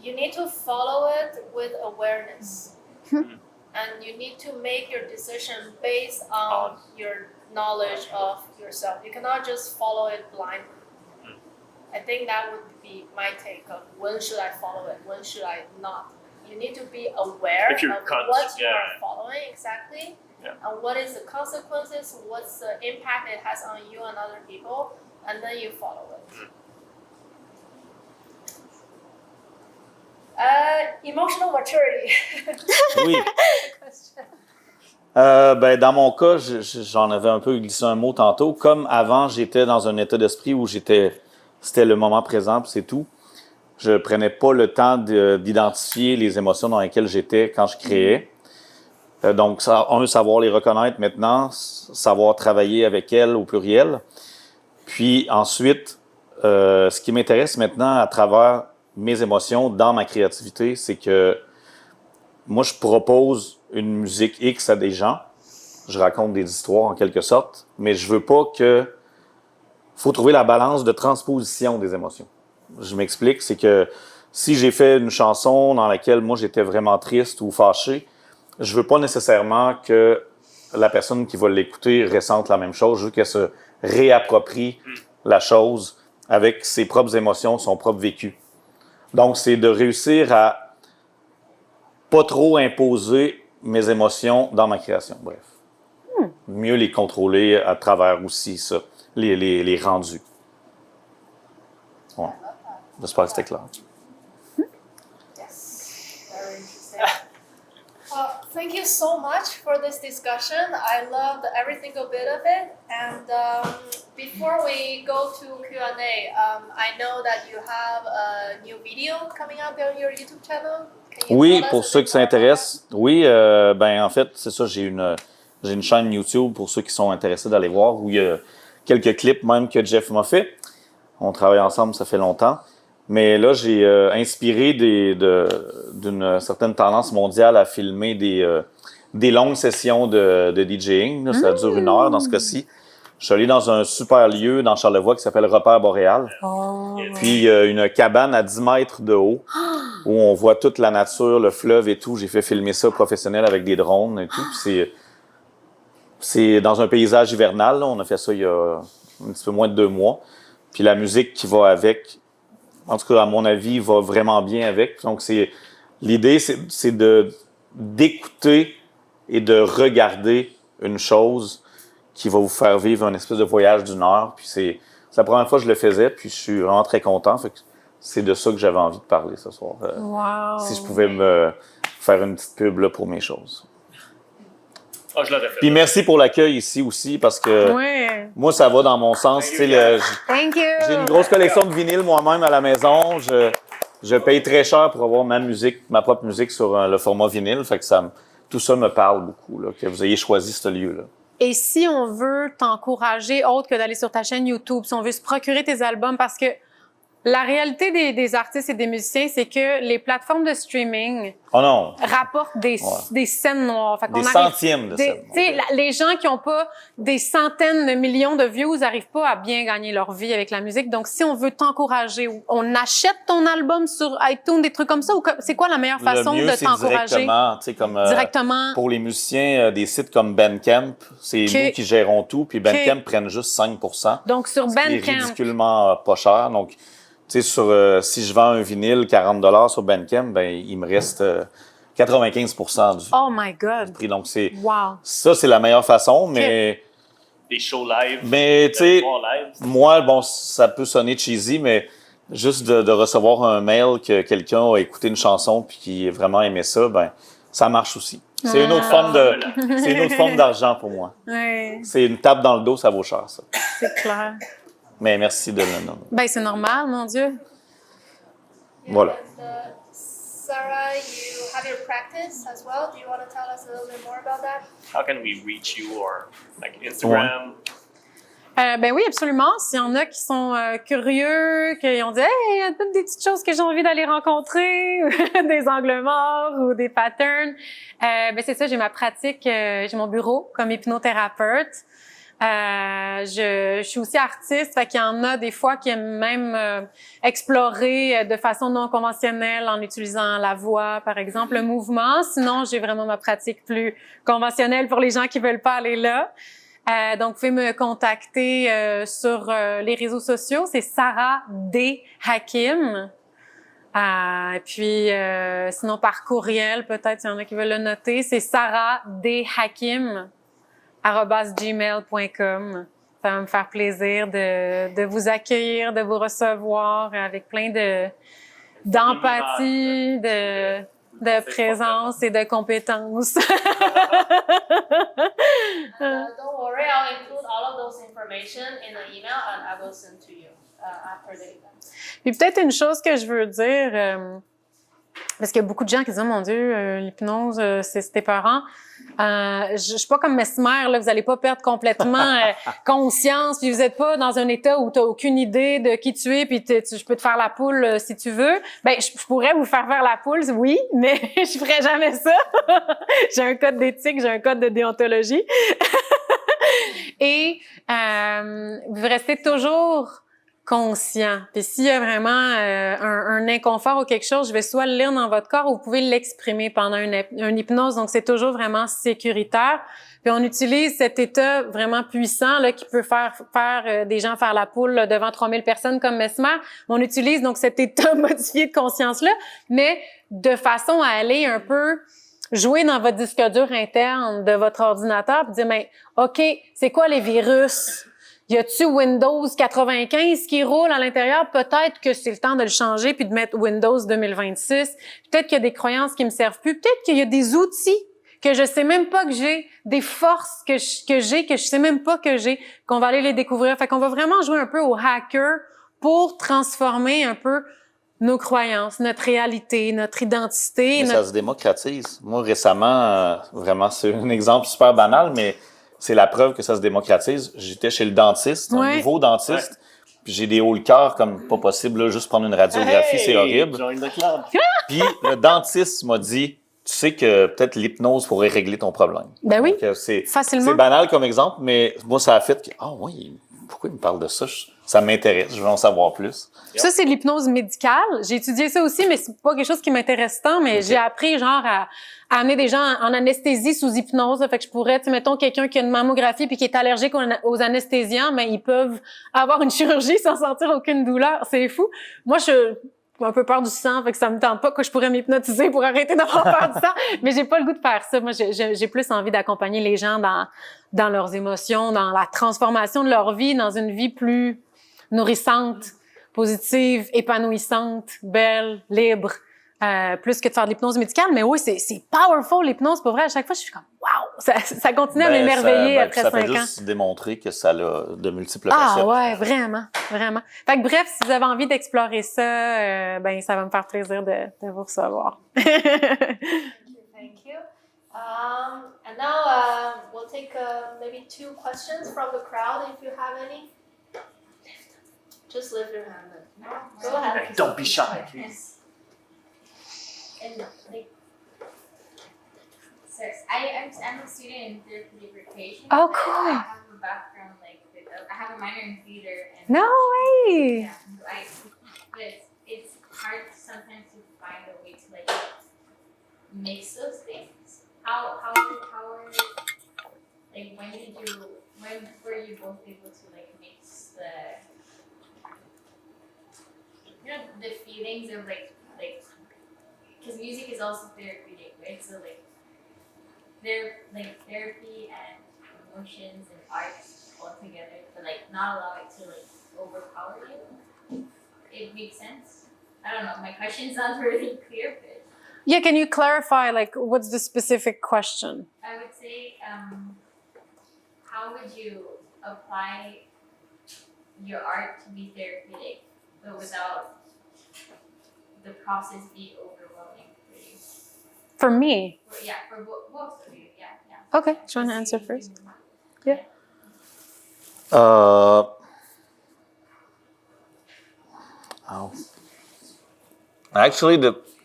you need to follow it with awareness. And you need to make your decision based on your knowledge of yourself. You cannot just follow it blindly. I think that would be my take of when should I follow it, when should I not. You need to be aware of what you are following exactly, and what is the consequences, what's the impact it has on you and other people, and then you follow it. Emotional maturity. Oui. Dans mon cas, j'en avais un peu glissé un mot tantôt. Comme avant, j'étais dans un état d'esprit où c'était le moment présent, puis c'est tout. Je prenais pas le temps d'identifier les émotions dans lesquelles j'étais quand je créais. Donc, savoir les reconnaître maintenant, savoir travailler avec elles au pluriel. Puis ensuite, ce qui m'intéresse maintenant à travers mes émotions dans ma créativité, c'est que moi, je propose une musique X à des gens. Je raconte des histoires en quelque sorte, mais je veux pas que... faut trouver la balance de transposition des émotions. Je m'explique, c'est que si j'ai fait une chanson dans laquelle moi j'étais vraiment triste ou fâché, je veux pas nécessairement que la personne qui va l'écouter ressente la même chose. Je veux qu'elle se réapproprie la chose avec ses propres émotions, son propre vécu. Donc, c'est de réussir à pas trop imposer mes émotions dans ma création. Bref. Mieux les contrôler à travers aussi ça, les rendus. Ouais. J'espère que c'était clair. Yes, very interesting. Thank you so much for this discussion. I loved every single bit of it. And before we go to Q&A, I know that you have a new video coming out on your YouTube channel. Oui, pour ceux qui s'intéressent. Oui, en fait, c'est ça, j'ai une chaîne YouTube pour ceux qui sont intéressés d'aller voir, où il y a quelques clips même que Jeff m'a fait. On travaille ensemble, ça fait longtemps. Mais là, j'ai inspiré d'une certaine tendance mondiale à filmer des longues sessions de DJing. Là, ça dure 1 heure dans ce cas-ci. Je suis allé dans un super lieu dans Charlevoix qui s'appelle Repère Boréal. Puis il y a une cabane à 10 mètres de haut où on voit toute la nature, le fleuve et tout. J'ai fait filmer ça professionnel avec des drones et tout. Puis c'est dans un paysage hivernal. Là. On a fait ça il y a un petit peu moins de 2 mois. Puis la musique qui va avec, en tout cas à mon avis, va vraiment bien avec. Donc c'est L'idée, c'est d'écouter et de regarder une chose qui va vous faire vivre un espèce de voyage d'une heure. Puis c'est la première fois que je le faisais, puis je suis vraiment très content. Fait que c'est de ça que j'avais envie de parler ce soir. Wow. Si je pouvais me faire une petite pub là, pour mes choses. Ah, je l'aurais fait. Puis merci pour l'accueil ici aussi, parce que moi, ça va dans mon sens. Tu sais, Thank you. j'ai une grosse collection de vinyles moi-même à la maison. Je paye très cher pour avoir ma propre musique sur le format vinyle. Fait que tout ça me parle beaucoup, là, que vous ayez choisi ce lieu-là. Et si on veut t'encourager autre que d'aller sur ta chaîne YouTube, si on veut se procurer tes albums, parce que la réalité des artistes et des musiciens, c'est que les plateformes de streaming rapportent des scènes noires. Fait qu'on des centièmes de scènes noires. Les gens qui n'ont pas des centaines de millions de views n'arrivent pas à bien gagner leur vie avec la musique. Donc, si on veut t'encourager, on achète ton album sur iTunes, des trucs comme ça, ou c'est quoi la meilleure façon de t'encourager? Directement. Pour les musiciens, des sites comme Bandcamp, c'est nous qui gérons tout, puis Bandcamp prennent juste 5%. Donc, sur Bandcamp. C'est ridiculement pas cher. Donc, tu sais, si je vends un vinyle 40$ sur Bandcamp, ben il me reste 95% du prix. Donc, ça, c'est la meilleure façon, mais... Des shows live. Mais, tu sais, moi, bon, ça peut sonner cheesy, mais juste de recevoir un mail que quelqu'un a écouté une chanson puis qui a vraiment aimé ça, ben ça marche aussi. C'est une autre forme d'argent pour moi. Ouais. C'est une tape dans le dos, ça vaut cher, ça. C'est clair. Mais merci de le nommer. Ben, c'est normal, mon Dieu. Voilà. And, Sarah, you have your practice as well. Do you want to tell us a little bit more about that? How can we reach you or like Instagram? Ben oui, absolument. S'il y en a qui sont curieux, qui ont dit « Hey, il y a peut-être des petites choses que j'ai envie d'aller rencontrer, des angles morts ou des patterns. » Ben c'est ça, j'ai ma pratique, j'ai mon bureau comme hypnothérapeute. Je suis aussi artiste, fait qu'il y en a des fois qui aiment même explorer de façon non conventionnelle en utilisant la voix, par exemple, le mouvement. Sinon, j'ai vraiment ma pratique plus conventionnelle pour les gens qui veulent pas aller là. Donc, vous pouvez me contacter sur les réseaux sociaux. C'est Sarah D-Hakim. Et puis, sinon, par courriel, peut-être, s'il y en a qui veulent le noter, c'est sarah-d-hakim@gmail.com. Ça va me faire plaisir de vous accueillir, de vous recevoir avec plein d'empathie, de présence et de compétences. Don't worry, I'll include all of those information in an email and I will send to you after the event. Puis peut-être une chose que je veux dire, parce qu'il y a beaucoup de gens qui disent « Oh mon Dieu, l'hypnose, c'est épeurant. » Je suis pas comme Mesmer, là, vous allez pas perdre complètement conscience, puis vous êtes pas dans un état où tu as aucune idée de qui tu es, puis je peux te faire la poule si tu veux. Ben, je pourrais vous faire la poule, oui, mais je ferais jamais ça. J'ai un code d'éthique, j'ai un code de déontologie. Et vous restez toujours conscient. Puis s'il y a vraiment un inconfort ou quelque chose, je vais soit le lire dans votre corps ou vous pouvez l'exprimer pendant une hypnose. Donc, c'est toujours vraiment sécuritaire. Puis on utilise cet état vraiment puissant là qui peut faire des gens faire la poule là, devant 3000 personnes comme Mesmer. On utilise donc cet état modifié de conscience-là, mais de façon à aller un peu jouer dans votre disque dur interne de votre ordinateur puis dire, mais OK, c'est quoi les virus? Y a-tu Windows 95 qui roule à l'intérieur? Peut-être que c'est le temps de le changer puis de mettre Windows 2026. Peut-être qu'il y a des croyances qui me servent plus. Peut-être qu'il y a des outils que je sais même pas que j'ai, des forces que je sais même pas que j'ai, qu'on va aller les découvrir. Fait qu'on va vraiment jouer un peu au hacker pour transformer un peu nos croyances, notre réalité, notre identité. Ça se démocratise. Moi, récemment, vraiment, c'est un exemple super banal, mais c'est la preuve que ça se démocratise. J'étais chez le dentiste, un nouveau dentiste, puis j'ai des hauts le cœur comme pas possible, là, juste prendre une radiographie, c'est horrible. Puis le dentiste m'a dit, tu sais que peut-être l'hypnose pourrait régler ton problème. Ben oui, donc, facilement. C'est banal comme exemple, mais moi, ça a fait que, oui, pourquoi il me parle de ça? Ça m'intéresse, je veux en savoir plus. Ça, c'est l'hypnose médicale. J'ai étudié ça aussi, mais c'est pas quelque chose qui m'intéresse tant, mais j'ai appris, genre, à amener des gens en anesthésie sous hypnose. Fait que je pourrais, tu sais, mettons, quelqu'un qui a une mammographie puis qui est allergique aux anesthésiants, mais ils peuvent avoir une chirurgie sans sentir aucune douleur. C'est fou. Moi, un peu peur du sang, fait que ça me tente pas que je pourrais m'hypnotiser pour arrêter d'avoir peur du sang, mais j'ai pas le goût de faire ça. Moi, j'ai plus envie d'accompagner les gens dans leurs émotions, dans la transformation de leur vie, dans une vie plus nourrissante, positive, épanouissante, belle, libre, plus que de faire de l'hypnose médicale. Mais oui, c'est powerful, l'hypnose. Pour vrai, à chaque fois, je suis comme, wow! Ça continue à m'émerveiller après 5 ans. Ça fait juste démontrer que ça a de multiples Ah facettes. ouais, vraiment, vraiment. Fait que bref, si vous avez envie d'explorer ça, ben ça va me faire plaisir de vous recevoir. Thank you. And now we'll take maybe 2 questions from the crowd if you have any. Just lift your hand. Go ahead. Hey, don't be shy, please. And I'm a student in therapeutic recreation. Oh, but cool. I have a background I have a minor in theater. And No way! Yeah, but it's hard sometimes to find a way to mix those things. How are when were you both able to mix the feelings of because music is also therapeutic, right? So therapy and emotions and art all together, but not allow it to overpower you. It makes sense. I don't know. My question sounds really clear, but Yeah, can you clarify, what's the specific question? I would say, how would you apply your art to be therapeutic, but without the process be overwhelming for you? For me? For both of you, yeah. Okay, do you want to answer first? Yeah. Actually,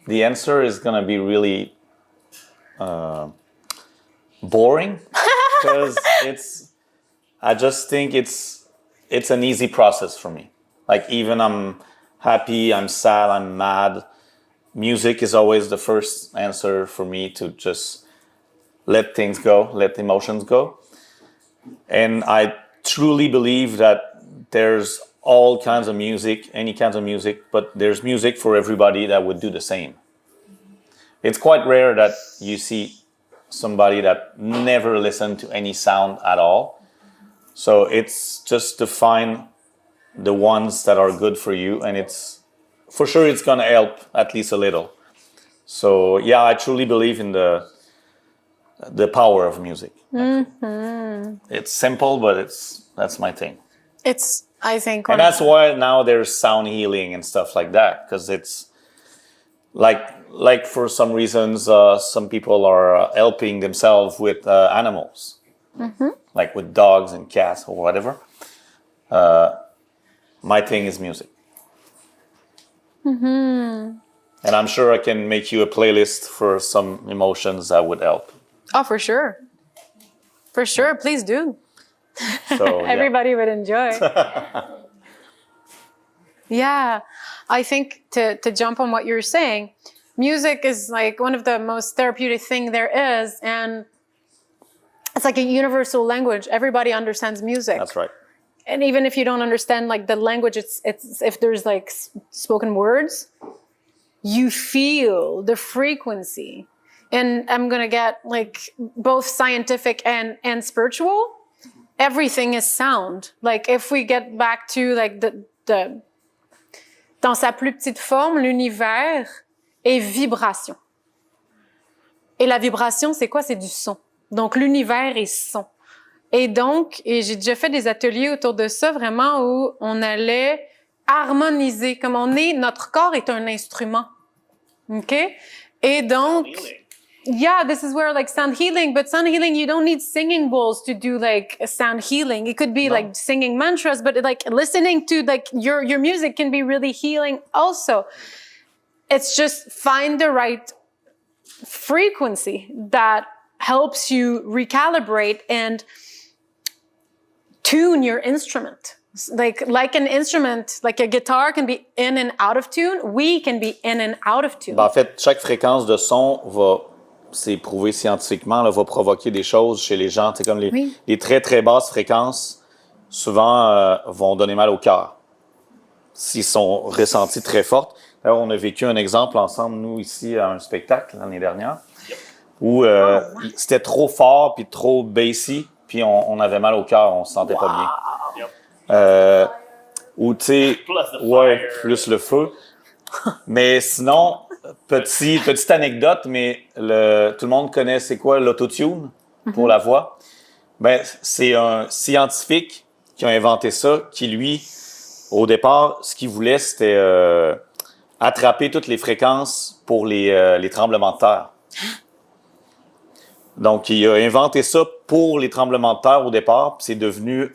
the answer is going to be really boring because I just think it's an easy process for me. Even I'm happy, I'm sad, I'm mad, music is always the first answer for me to just let things go, let emotions go. And I truly believe that there's all kinds of music, any kinds of music, but there's music for everybody that would do the same. It's quite rare that you see somebody that never listened to any sound at all. So it's just to find the ones that are good for you, and it's for sure it's gonna help at least a little. So yeah, I truly believe in the power of music. Mm-hmm. It's simple, but that's my thing. It's, I think... And that's why now there's sound healing and stuff like that, because it's like for some reasons, some people are helping themselves with animals, like with dogs and cats or whatever. My thing is music. Mm-hmm. And I'm sure I can make you a playlist for some emotions that would help. Oh, for sure. For sure, please do. So, Everybody would enjoy. Yeah, I think to jump on what you're saying, music is one of the most therapeutic thing there is, and it's like a universal language. Everybody understands music. That's right. And even if you don't understand the language, it's if there's spoken words, you feel the frequency. And I'm gonna get both scientific and spiritual. Everything is sound. If we get back to the dans sa plus petite forme, l'univers est vibration. Et la vibration, c'est quoi? C'est du son. Donc l'univers est son. Et donc, j'ai déjà fait des ateliers autour de ça, vraiment, où on allait harmoniser, comme notre corps est un instrument. OK? Et donc, yeah, this is where sound healing, but sound healing, you don't need singing bowls to do sound healing. It could be singing mantras, but listening to your music can be really healing also. It's just find the right frequency that helps you recalibrate and tune your instrument. Like an instrument, like a guitar can be in and out of tune, we can be in and out of tune. En fait, chaque fréquence de son c'est prouvé scientifiquement, va provoquer des choses chez les gens. C'est comme les très très basses fréquences, souvent vont donner mal au cœur s'ils sont ressentis très fortes. Alors, on a vécu un exemple ensemble, nous, ici, à un spectacle l'année dernière, où c'était trop fort puis trop bassy, puis on avait mal au cœur, on se sentait pas bien. Ou, tu sais, plus le feu. Mais sinon, petite anecdote, mais tout le monde connaît c'est quoi l'autotune pour la voix? Ben, c'est un scientifique qui a inventé ça, qui lui, au départ, ce qu'il voulait, c'était attraper toutes les fréquences pour les tremblements de terre. Donc, il a inventé ça pour les tremblements de terre au départ, puis c'est devenu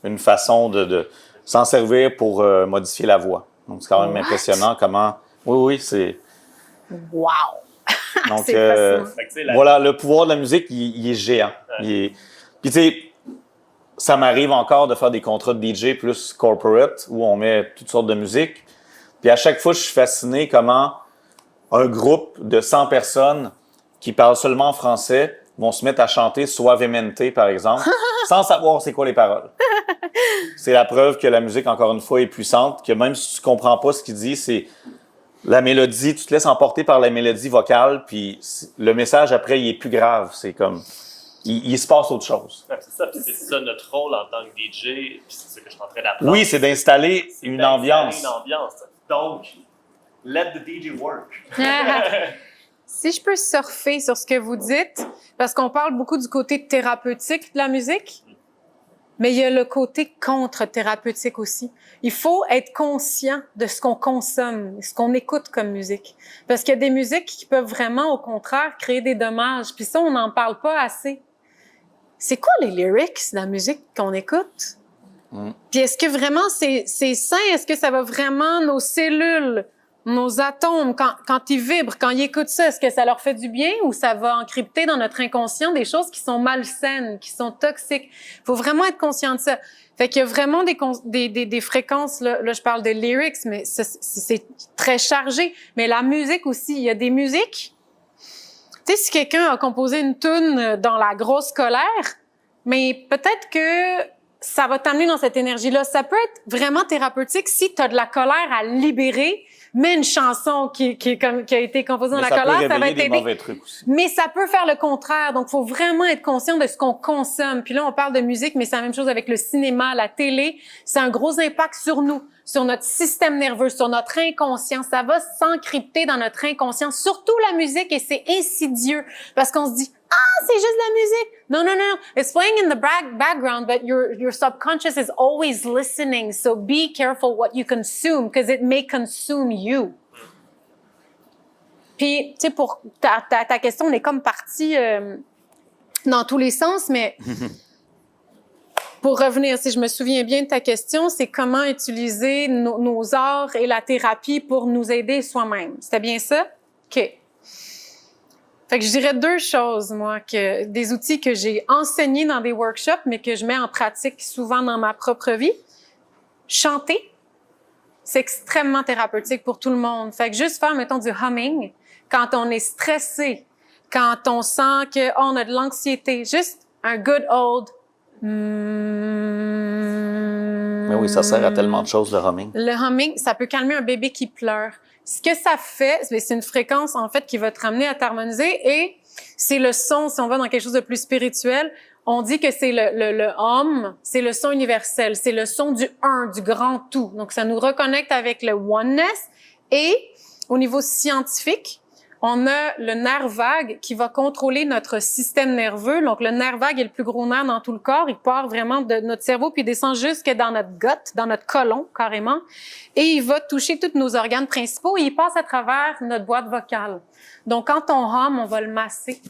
une façon de s'en servir pour modifier la voix. Donc, c'est quand même impressionnant comment... Oui, c'est... Wow! Donc, C'est fascinant. voilà, le pouvoir de la musique, il est géant. Puis, tu sais, ça m'arrive encore de faire des contrats de DJ plus corporate, où on met toutes sortes de musique. Puis à chaque fois, je suis fasciné comment un groupe de 100 personnes qui parlent seulement français vont se mettre à chanter Suavemente, par exemple, sans savoir c'est quoi les paroles. C'est la preuve que la musique, encore une fois, est puissante, que même si tu comprends pas ce qu'il dit, c'est la mélodie, tu te laisses emporter par la mélodie vocale, puis le message après, il est plus grave. C'est comme, il se passe autre chose. Ouais, c'est ça, puis c'est ça notre rôle en tant que DJ, puis c'est ça que je suis en train d'apprendre. Oui, c'est d'installer une ambiance. Donc, let the DJ work. Si je peux surfer sur ce que vous dites, parce qu'on parle beaucoup du côté thérapeutique de la musique, mais il y a le côté contre-thérapeutique aussi. Il faut être conscient de ce qu'on consomme, ce qu'on écoute comme musique. Parce qu'il y a des musiques qui peuvent vraiment, au contraire, créer des dommages. Puis ça, on n'en parle pas assez. C'est quoi les lyrics de la musique qu'on écoute? Puis est-ce que vraiment c'est sain? Est-ce que ça va vraiment nos cellules, nos atomes, quand ils vibrent, quand ils écoutent ça, est-ce que ça leur fait du bien ou ça va encrypter dans notre inconscient des choses qui sont malsaines, qui sont toxiques? Il faut vraiment être conscient de ça. Fait qu'il y a vraiment des fréquences, là je parle de lyrics, mais c'est très chargé. Mais la musique aussi, il y a des musiques. Tu sais, si quelqu'un a composé une tune dans la grosse colère, mais peut-être que ça va t'amener dans cette énergie-là. Ça peut être vraiment thérapeutique si tu as de la colère à libérer, mais une chanson qui a été composée dans la colère, ça va t'aider. Mauvais trucs aussi. Mais ça peut faire le contraire. Donc, faut vraiment être conscient de ce qu'on consomme. Puis là, on parle de musique, mais c'est la même chose avec le cinéma, la télé. C'est un gros impact sur nous, sur notre système nerveux, sur notre inconscient. Ça va s'encrypter dans notre inconscient, surtout la musique, et c'est insidieux. Parce qu'on se dit, c'est juste la musique. Non. It's playing in the background, but your subconscious is always listening. So be careful what you consume, because it may consume you. Puis, tu sais, pour ta question, on est comme parti dans tous les sens, mais pour revenir, si je me souviens bien de ta question, c'est comment utiliser nos arts et la thérapie pour nous aider soi-même. C'était bien ça? OK. Fait que je dirais deux choses, moi, des outils que j'ai enseignés dans des workshops, mais que je mets en pratique souvent dans ma propre vie. Chanter, c'est extrêmement thérapeutique pour tout le monde. Fait que juste faire, mettons, du humming, quand on est stressé, quand on sent qu'on a de l'anxiété, juste un good old... Mais oui, ça sert à tellement de choses, le humming. Le humming, ça peut calmer un bébé qui pleure. Ce que ça fait, c'est une fréquence, en fait, qui va te ramener à t'harmoniser et c'est le son, si on va dans quelque chose de plus spirituel, on dit que c'est le hum, c'est le son universel, c'est le son du un, du grand tout. Donc, ça nous reconnecte avec le oneness et au niveau scientifique, on a le nerf vague qui va contrôler notre système nerveux. Donc, le nerf vague est le plus gros nerf dans tout le corps. Il part vraiment de notre cerveau puis il descend jusque dans notre gut, dans notre côlon, carrément. Et il va toucher tous nos organes principaux et il passe à travers notre boîte vocale. Donc, quand on hum, on va le masser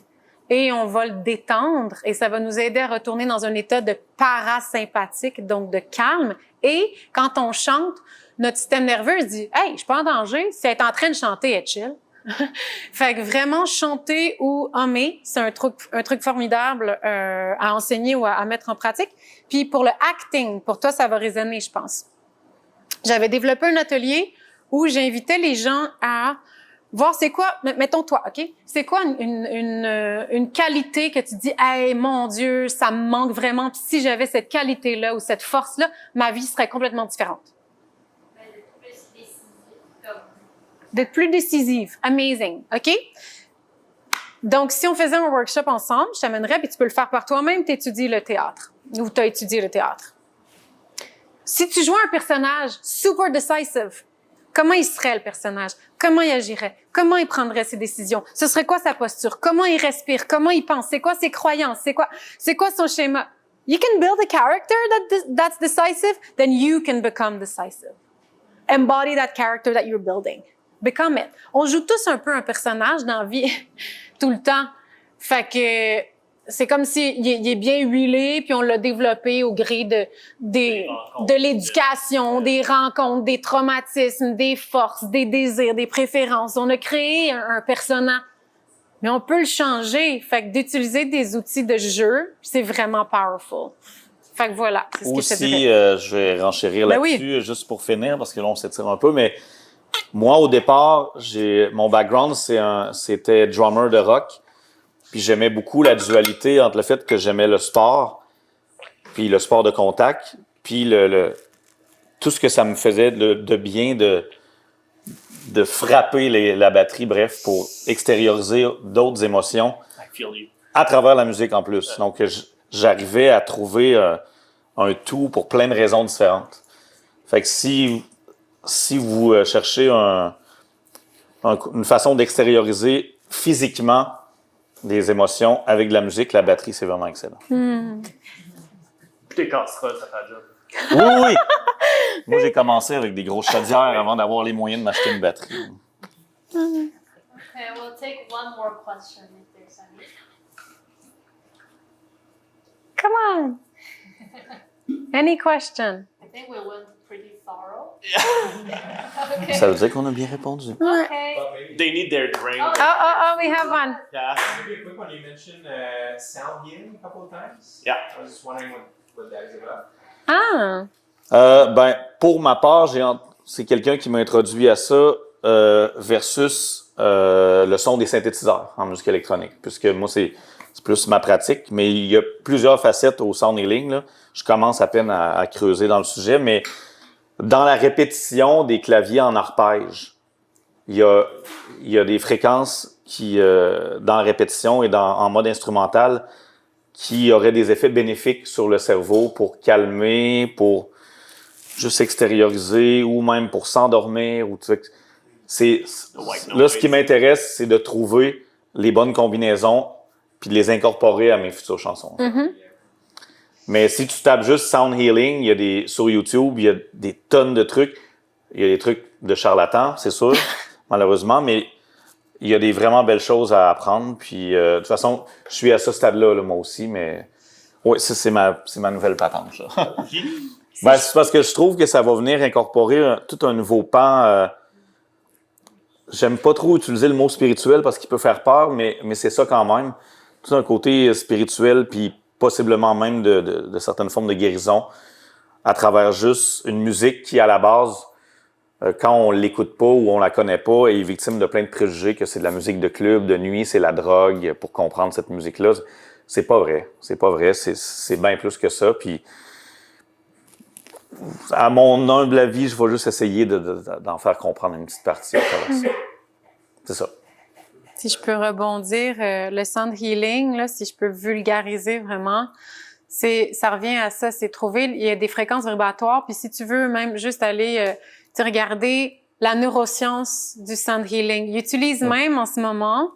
et on va le détendre et ça va nous aider à retourner dans un état de parasympathique, donc de calme. Et quand on chante, notre système nerveux se dit « Hey, je suis pas en danger. Si elle est en train de chanter, elle est chill. » Fait que vraiment chanter ou hummer, c'est un truc formidable à enseigner ou à mettre en pratique. Puis pour le acting, pour toi, ça va résonner, je pense. J'avais développé un atelier où j'invitais les gens à voir c'est quoi, mettons toi, OK? C'est quoi une qualité que tu dis, hey, mon Dieu, ça me manque vraiment. Puis si j'avais cette qualité-là ou cette force-là, ma vie serait complètement différente. d'être plus décisive. Amazing, OK? Donc, si on faisait un workshop ensemble, je t'amènerais, puis tu peux le faire par toi-même, tu étudies le théâtre, ou tu as étudié le théâtre. Si tu jouais un personnage super decisive, comment il serait le personnage? Comment il agirait? Comment il prendrait ses décisions? Ce serait quoi sa posture? Comment il respire? Comment il pense? C'est quoi ses croyances? C'est quoi son schéma? You can build a character that's decisive, then you can become decisive. Embody that character that you're building. Become it. On joue tous un peu un personnage dans la vie, tout le temps. Fait que c'est comme si il est bien huilé, puis on l'a développé au gré de l'éducation, des rencontres, des traumatismes, des forces, des désirs, des préférences. On a créé un personnage, mais on peut le changer. Fait que d'utiliser des outils de jeu, c'est vraiment powerful. Fait que voilà, c'est ce que je te dirais. Aussi, je vais renchérir Ben là-dessus, juste pour finir, parce que là, on s'étire un peu, mais moi, au départ, mon background, c'était drummer de rock. Puis j'aimais beaucoup la dualité entre le fait que j'aimais le sport, puis le sport de contact, puis tout ce que ça me faisait de bien de frapper la batterie, bref, pour extérioriser d'autres émotions à travers la musique en plus. Donc, j'arrivais à trouver un tout pour plein de raisons différentes. Fait que si vous cherchez une façon d'extérioriser physiquement des émotions avec de la musique, la batterie, c'est vraiment excellent. Tes casseroles, ça fait un job. Oui, oui! Moi, j'ai commencé avec des grosses chaudières avant d'avoir les moyens de m'acheter une batterie. Okay, we'll take one more question if there's any. Come on. Any question? I think we went pretty thorough. Ça veut dire qu'on a bien répondu. Okay. They need their drink. Oh, we have one. Yeah. Maybe a quick one. You mentioned sound healing a couple of times. Yeah. I was just wondering what that is about. Pour ma part, c'est quelqu'un qui m'a introduit à ça versus le son des synthétiseurs en musique électronique, puisque moi, c'est plus ma pratique, mais il y a plusieurs facettes au sound healing, là. Je commence à peine à creuser dans le sujet, mais dans la répétition des claviers en arpège, il y a des fréquences qui, dans la répétition et en mode instrumental, qui auraient des effets bénéfiques sur le cerveau pour calmer, pour juste extérioriser ou même pour s'endormir. Là, ce qui m'intéresse, c'est de trouver les bonnes combinaisons puis de les incorporer à mes futures chansons. Mm-hmm. Mais si tu tapes juste sound healing, sur YouTube, il y a des tonnes de trucs. Il y a des trucs de charlatans, c'est sûr, malheureusement, mais il y a des vraiment belles choses à apprendre. Puis, de toute façon, je suis à ce stade-là, moi aussi, mais oui, ça, c'est ma nouvelle patente. Là. C'est parce que je trouve que ça va venir incorporer tout un nouveau pan. J'aime pas trop utiliser le mot spirituel parce qu'il peut faire peur, mais c'est ça quand même. Tout un côté spirituel, puis possiblement même de certaines formes de guérison à travers juste une musique qui, à la base, quand on l'écoute pas ou on la connaît pas, est victime de plein de préjugés que c'est de la musique de club, de nuit, c'est la drogue pour comprendre cette musique-là. C'est pas vrai. C'est pas vrai. C'est bien plus que ça. Puis, à mon humble avis, je vais juste essayer d'en faire comprendre une petite partie à travers ça. C'est ça. Si je peux rebondir, le sound healing, là, si je peux vulgariser vraiment, ça revient à ça, c'est trouver, il y a des fréquences vibratoires, puis si tu veux même juste aller regarder la neuroscience du sound healing. Ils utilisent même en ce moment,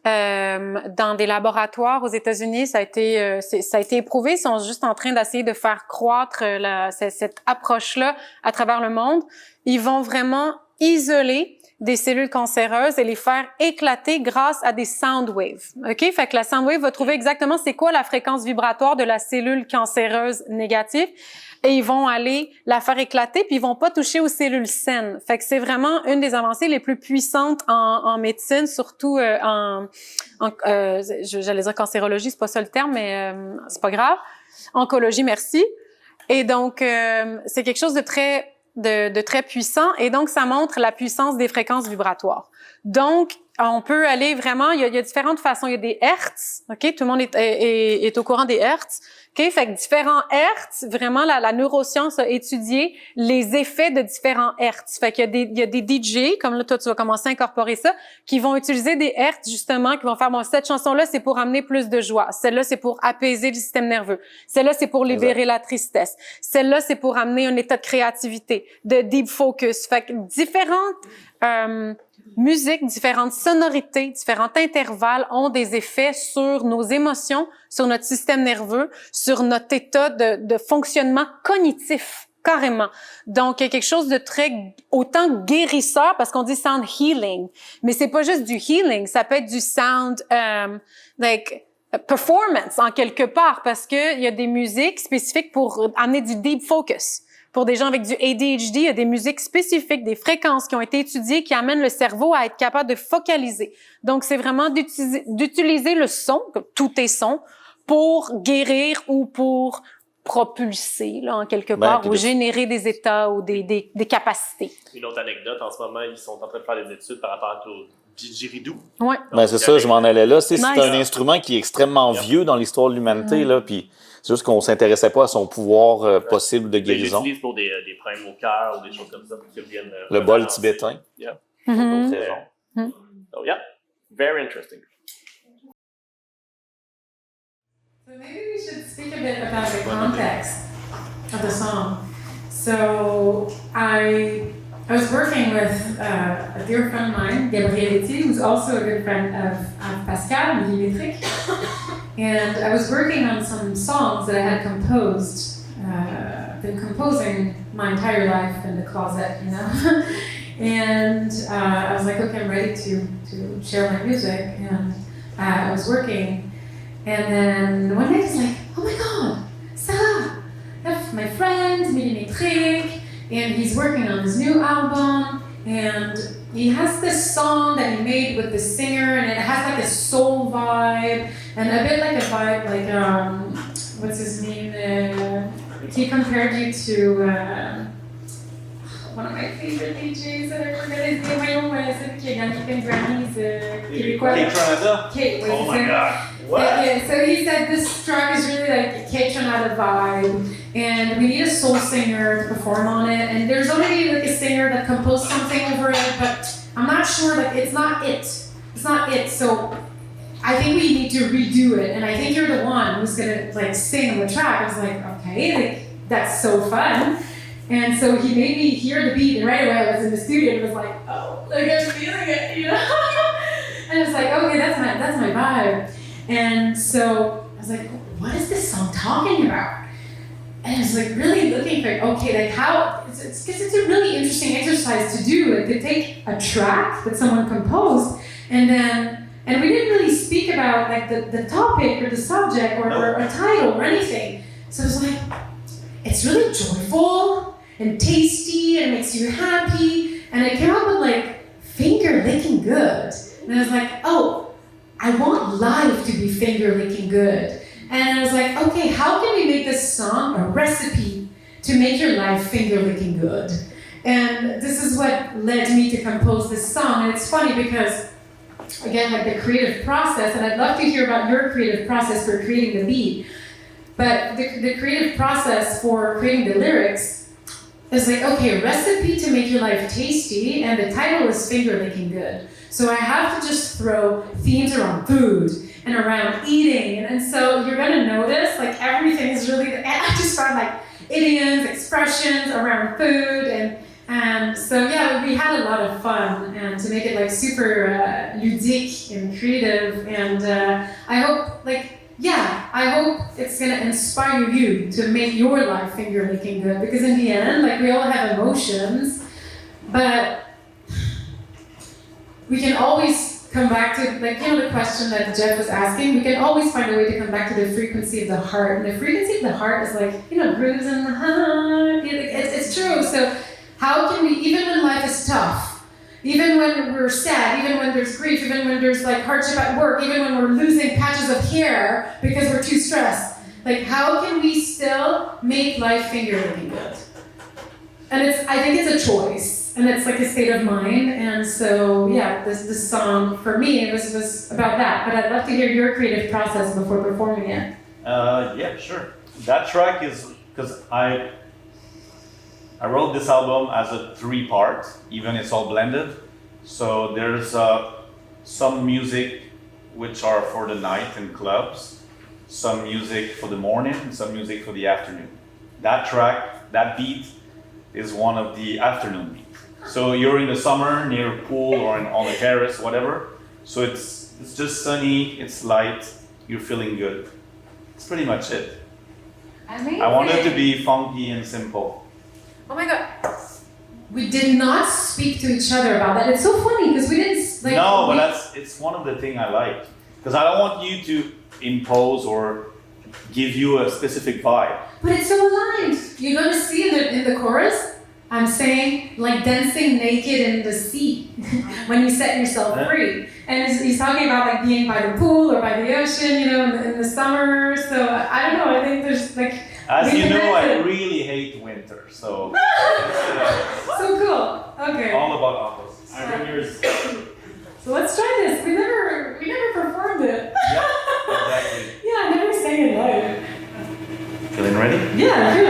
dans des laboratoires aux États-Unis, ça a été éprouvé, ils sont juste en train d'essayer de faire croître cette approche-là à travers le monde. Ils vont vraiment isoler des cellules cancéreuses et les faire éclater grâce à des sound waves. OK? Fait que la sound wave va trouver exactement c'est quoi la fréquence vibratoire de la cellule cancéreuse négative et ils vont aller la faire éclater puis ils vont pas toucher aux cellules saines. Fait que c'est vraiment une des avancées les plus puissantes en médecine, surtout j'allais dire cancérologie, c'est pas ça le terme, mais c'est pas grave. Oncologie, merci. Et donc, c'est quelque chose de très puissant et donc ça montre la puissance des fréquences vibratoires. Donc, on peut aller vraiment, il y a différentes façons. Il y a des hertz, OK? Tout le monde est au courant des hertz. OK? Fait que différents hertz, vraiment, la neuroscience a étudié les effets de différents hertz. Fait qu'il y a des DJ, comme là, toi, tu vas commencer à incorporer ça, qui vont utiliser des hertz, justement, qui vont faire, bon, cette chanson-là, c'est pour amener plus de joie. Celle-là, c'est pour apaiser le système nerveux. Celle-là, c'est pour libérer la tristesse. Celle-là, c'est pour amener un état de créativité, de deep focus. Fait que différentes, musique, différentes sonorités, différents intervalles ont des effets sur nos émotions, sur notre système nerveux, sur notre état de fonctionnement cognitif, carrément. Donc, il y a quelque chose de très autant guérisseur, parce qu'on dit sound healing, mais c'est pas juste du healing, ça peut être du sound, performance en quelque part, parce que il y a des musiques spécifiques pour amener du deep focus. Pour des gens avec du ADHD, il y a des musiques spécifiques, des fréquences qui ont été étudiées qui amènent le cerveau à être capable de focaliser. Donc, c'est vraiment d'utiliser le son, comme tout est son, pour guérir ou pour propulser, là, en quelque part, ou générer des états ou des capacités. Une autre anecdote, en ce moment, ils sont en train de faire des études par rapport au didgeridoo. Ouais. Ben, c'est ça, je m'en allais là. C'est un instrument qui est extrêmement vieux dans l'histoire de l'humanité, là, puis c'est juste qu'on s'intéressait pas à son pouvoir possible de guérison. Ils l'utilisent pour des problèmes au cœur ou des choses comme ça pour qu'ils viennent le bol tibétain. Yeah. Pour d'autres raisons. So yeah, very interesting. So maybe we should speak a bit about the context of the song. So I was working with a dear friend of mine, Gabrielletti, who's also a good friend of Pascal Millimetrik. And I was working on some songs that I had composed. I've been composing my entire life in the closet, you know. And I was like, okay, I'm ready to share my music. And I was working. And then one day I was like, oh my God, Sarah, I have my friend, Millimetrik, and he's working on his new album. And he has this song that he made with the singer, and it has like a soul vibe, and a bit like a vibe like, what's his name? He compared you to one of my favorite DJs that I forget his name. Voyons, celui qui a gagné plein de Grammys, Canada? Oh my God. What? Yeah, so he said this track is really like a Cantinova vibe, and we need a soul singer to perform on it. And there's already like a singer that composed something over it, but I'm not sure, like it's not it. It's not it. So I think we need to redo it. And I think you're the one who's gonna like sing the track. I was like, okay, like that's so fun. And so he made me hear the beat, and right away I was in the studio and it was like, oh, like I'm feeling it, you know? And I was like, okay, that's my vibe. And so I was like, what is this song talking about? And I was like really looking for, okay, like how, it's because it's a really interesting exercise to do, like to take a track that someone composed and we didn't really speak about like the topic or the subject or a title or anything. So I was like, it's really joyful and tasty and makes you happy. And I came up with like finger licking good. And I was like, oh, I want life to be finger licking good. And I was like, okay, how can we make this song a recipe to make your life finger licking good? And this is what led me to compose this song. And it's funny because, again, like the creative process, and I'd love to hear about your creative process for creating the beat, but the creative process for creating the lyrics is like, okay, recipe to make your life tasty, and the title is finger licking good. So I have to just throw themes around food and around eating. And so you're gonna notice like everything is really, and I just found like idioms, expressions around food. And so yeah, we had a lot of fun and to make it like super ludique and creative. And I hope it's gonna inspire you to make your life finger licking good, because in the end, like we all have emotions, but we can always come back to, like, you know, the question that Jeff was asking, we can always find a way to come back to the frequency of the heart. And the frequency of the heart is like, you know, grooves in the heart. It's true. So how can we, even when life is tough, even when we're sad, even when there's grief, even when there's like hardship at work, even when we're losing patches of hair because we're too stressed, like how can we still make life finger licking good? And I think it's a choice. and it's like a state of mind. And so, yeah, this song for me was about that. But I'd love to hear your creative process before performing it. Yeah, sure. That track is because I wrote this album as a 3-part, even it's all blended. So there's some music which are for the night in clubs, some music for the morning, and some music for the afternoon. That track, that beat, is one of the afternoon beats. So you're in the summer near a pool or on a terrace, whatever. So it's just sunny, it's light, you're feeling good. That's pretty much it. Amazing. I want it to be funky and simple. Oh my god. We did not speak to each other about that. It's so funny because we didn't like. No, but it's one of the things I like. Because I don't want you to impose or give you a specific vibe. But it's so aligned. You're gonna see in the chorus, I'm saying like dancing naked in the sea when you set yourself free. And he's talking about like being by the pool or by the ocean, you know, in the summer. So I don't know. I think there's like. As you know, I really hate winter, so. So cool. Okay. All about opposites. I bring yours. So let's try this. We never performed it. Yeah, exactly. Yeah, I never sang it live. Feeling ready? Yeah, I feel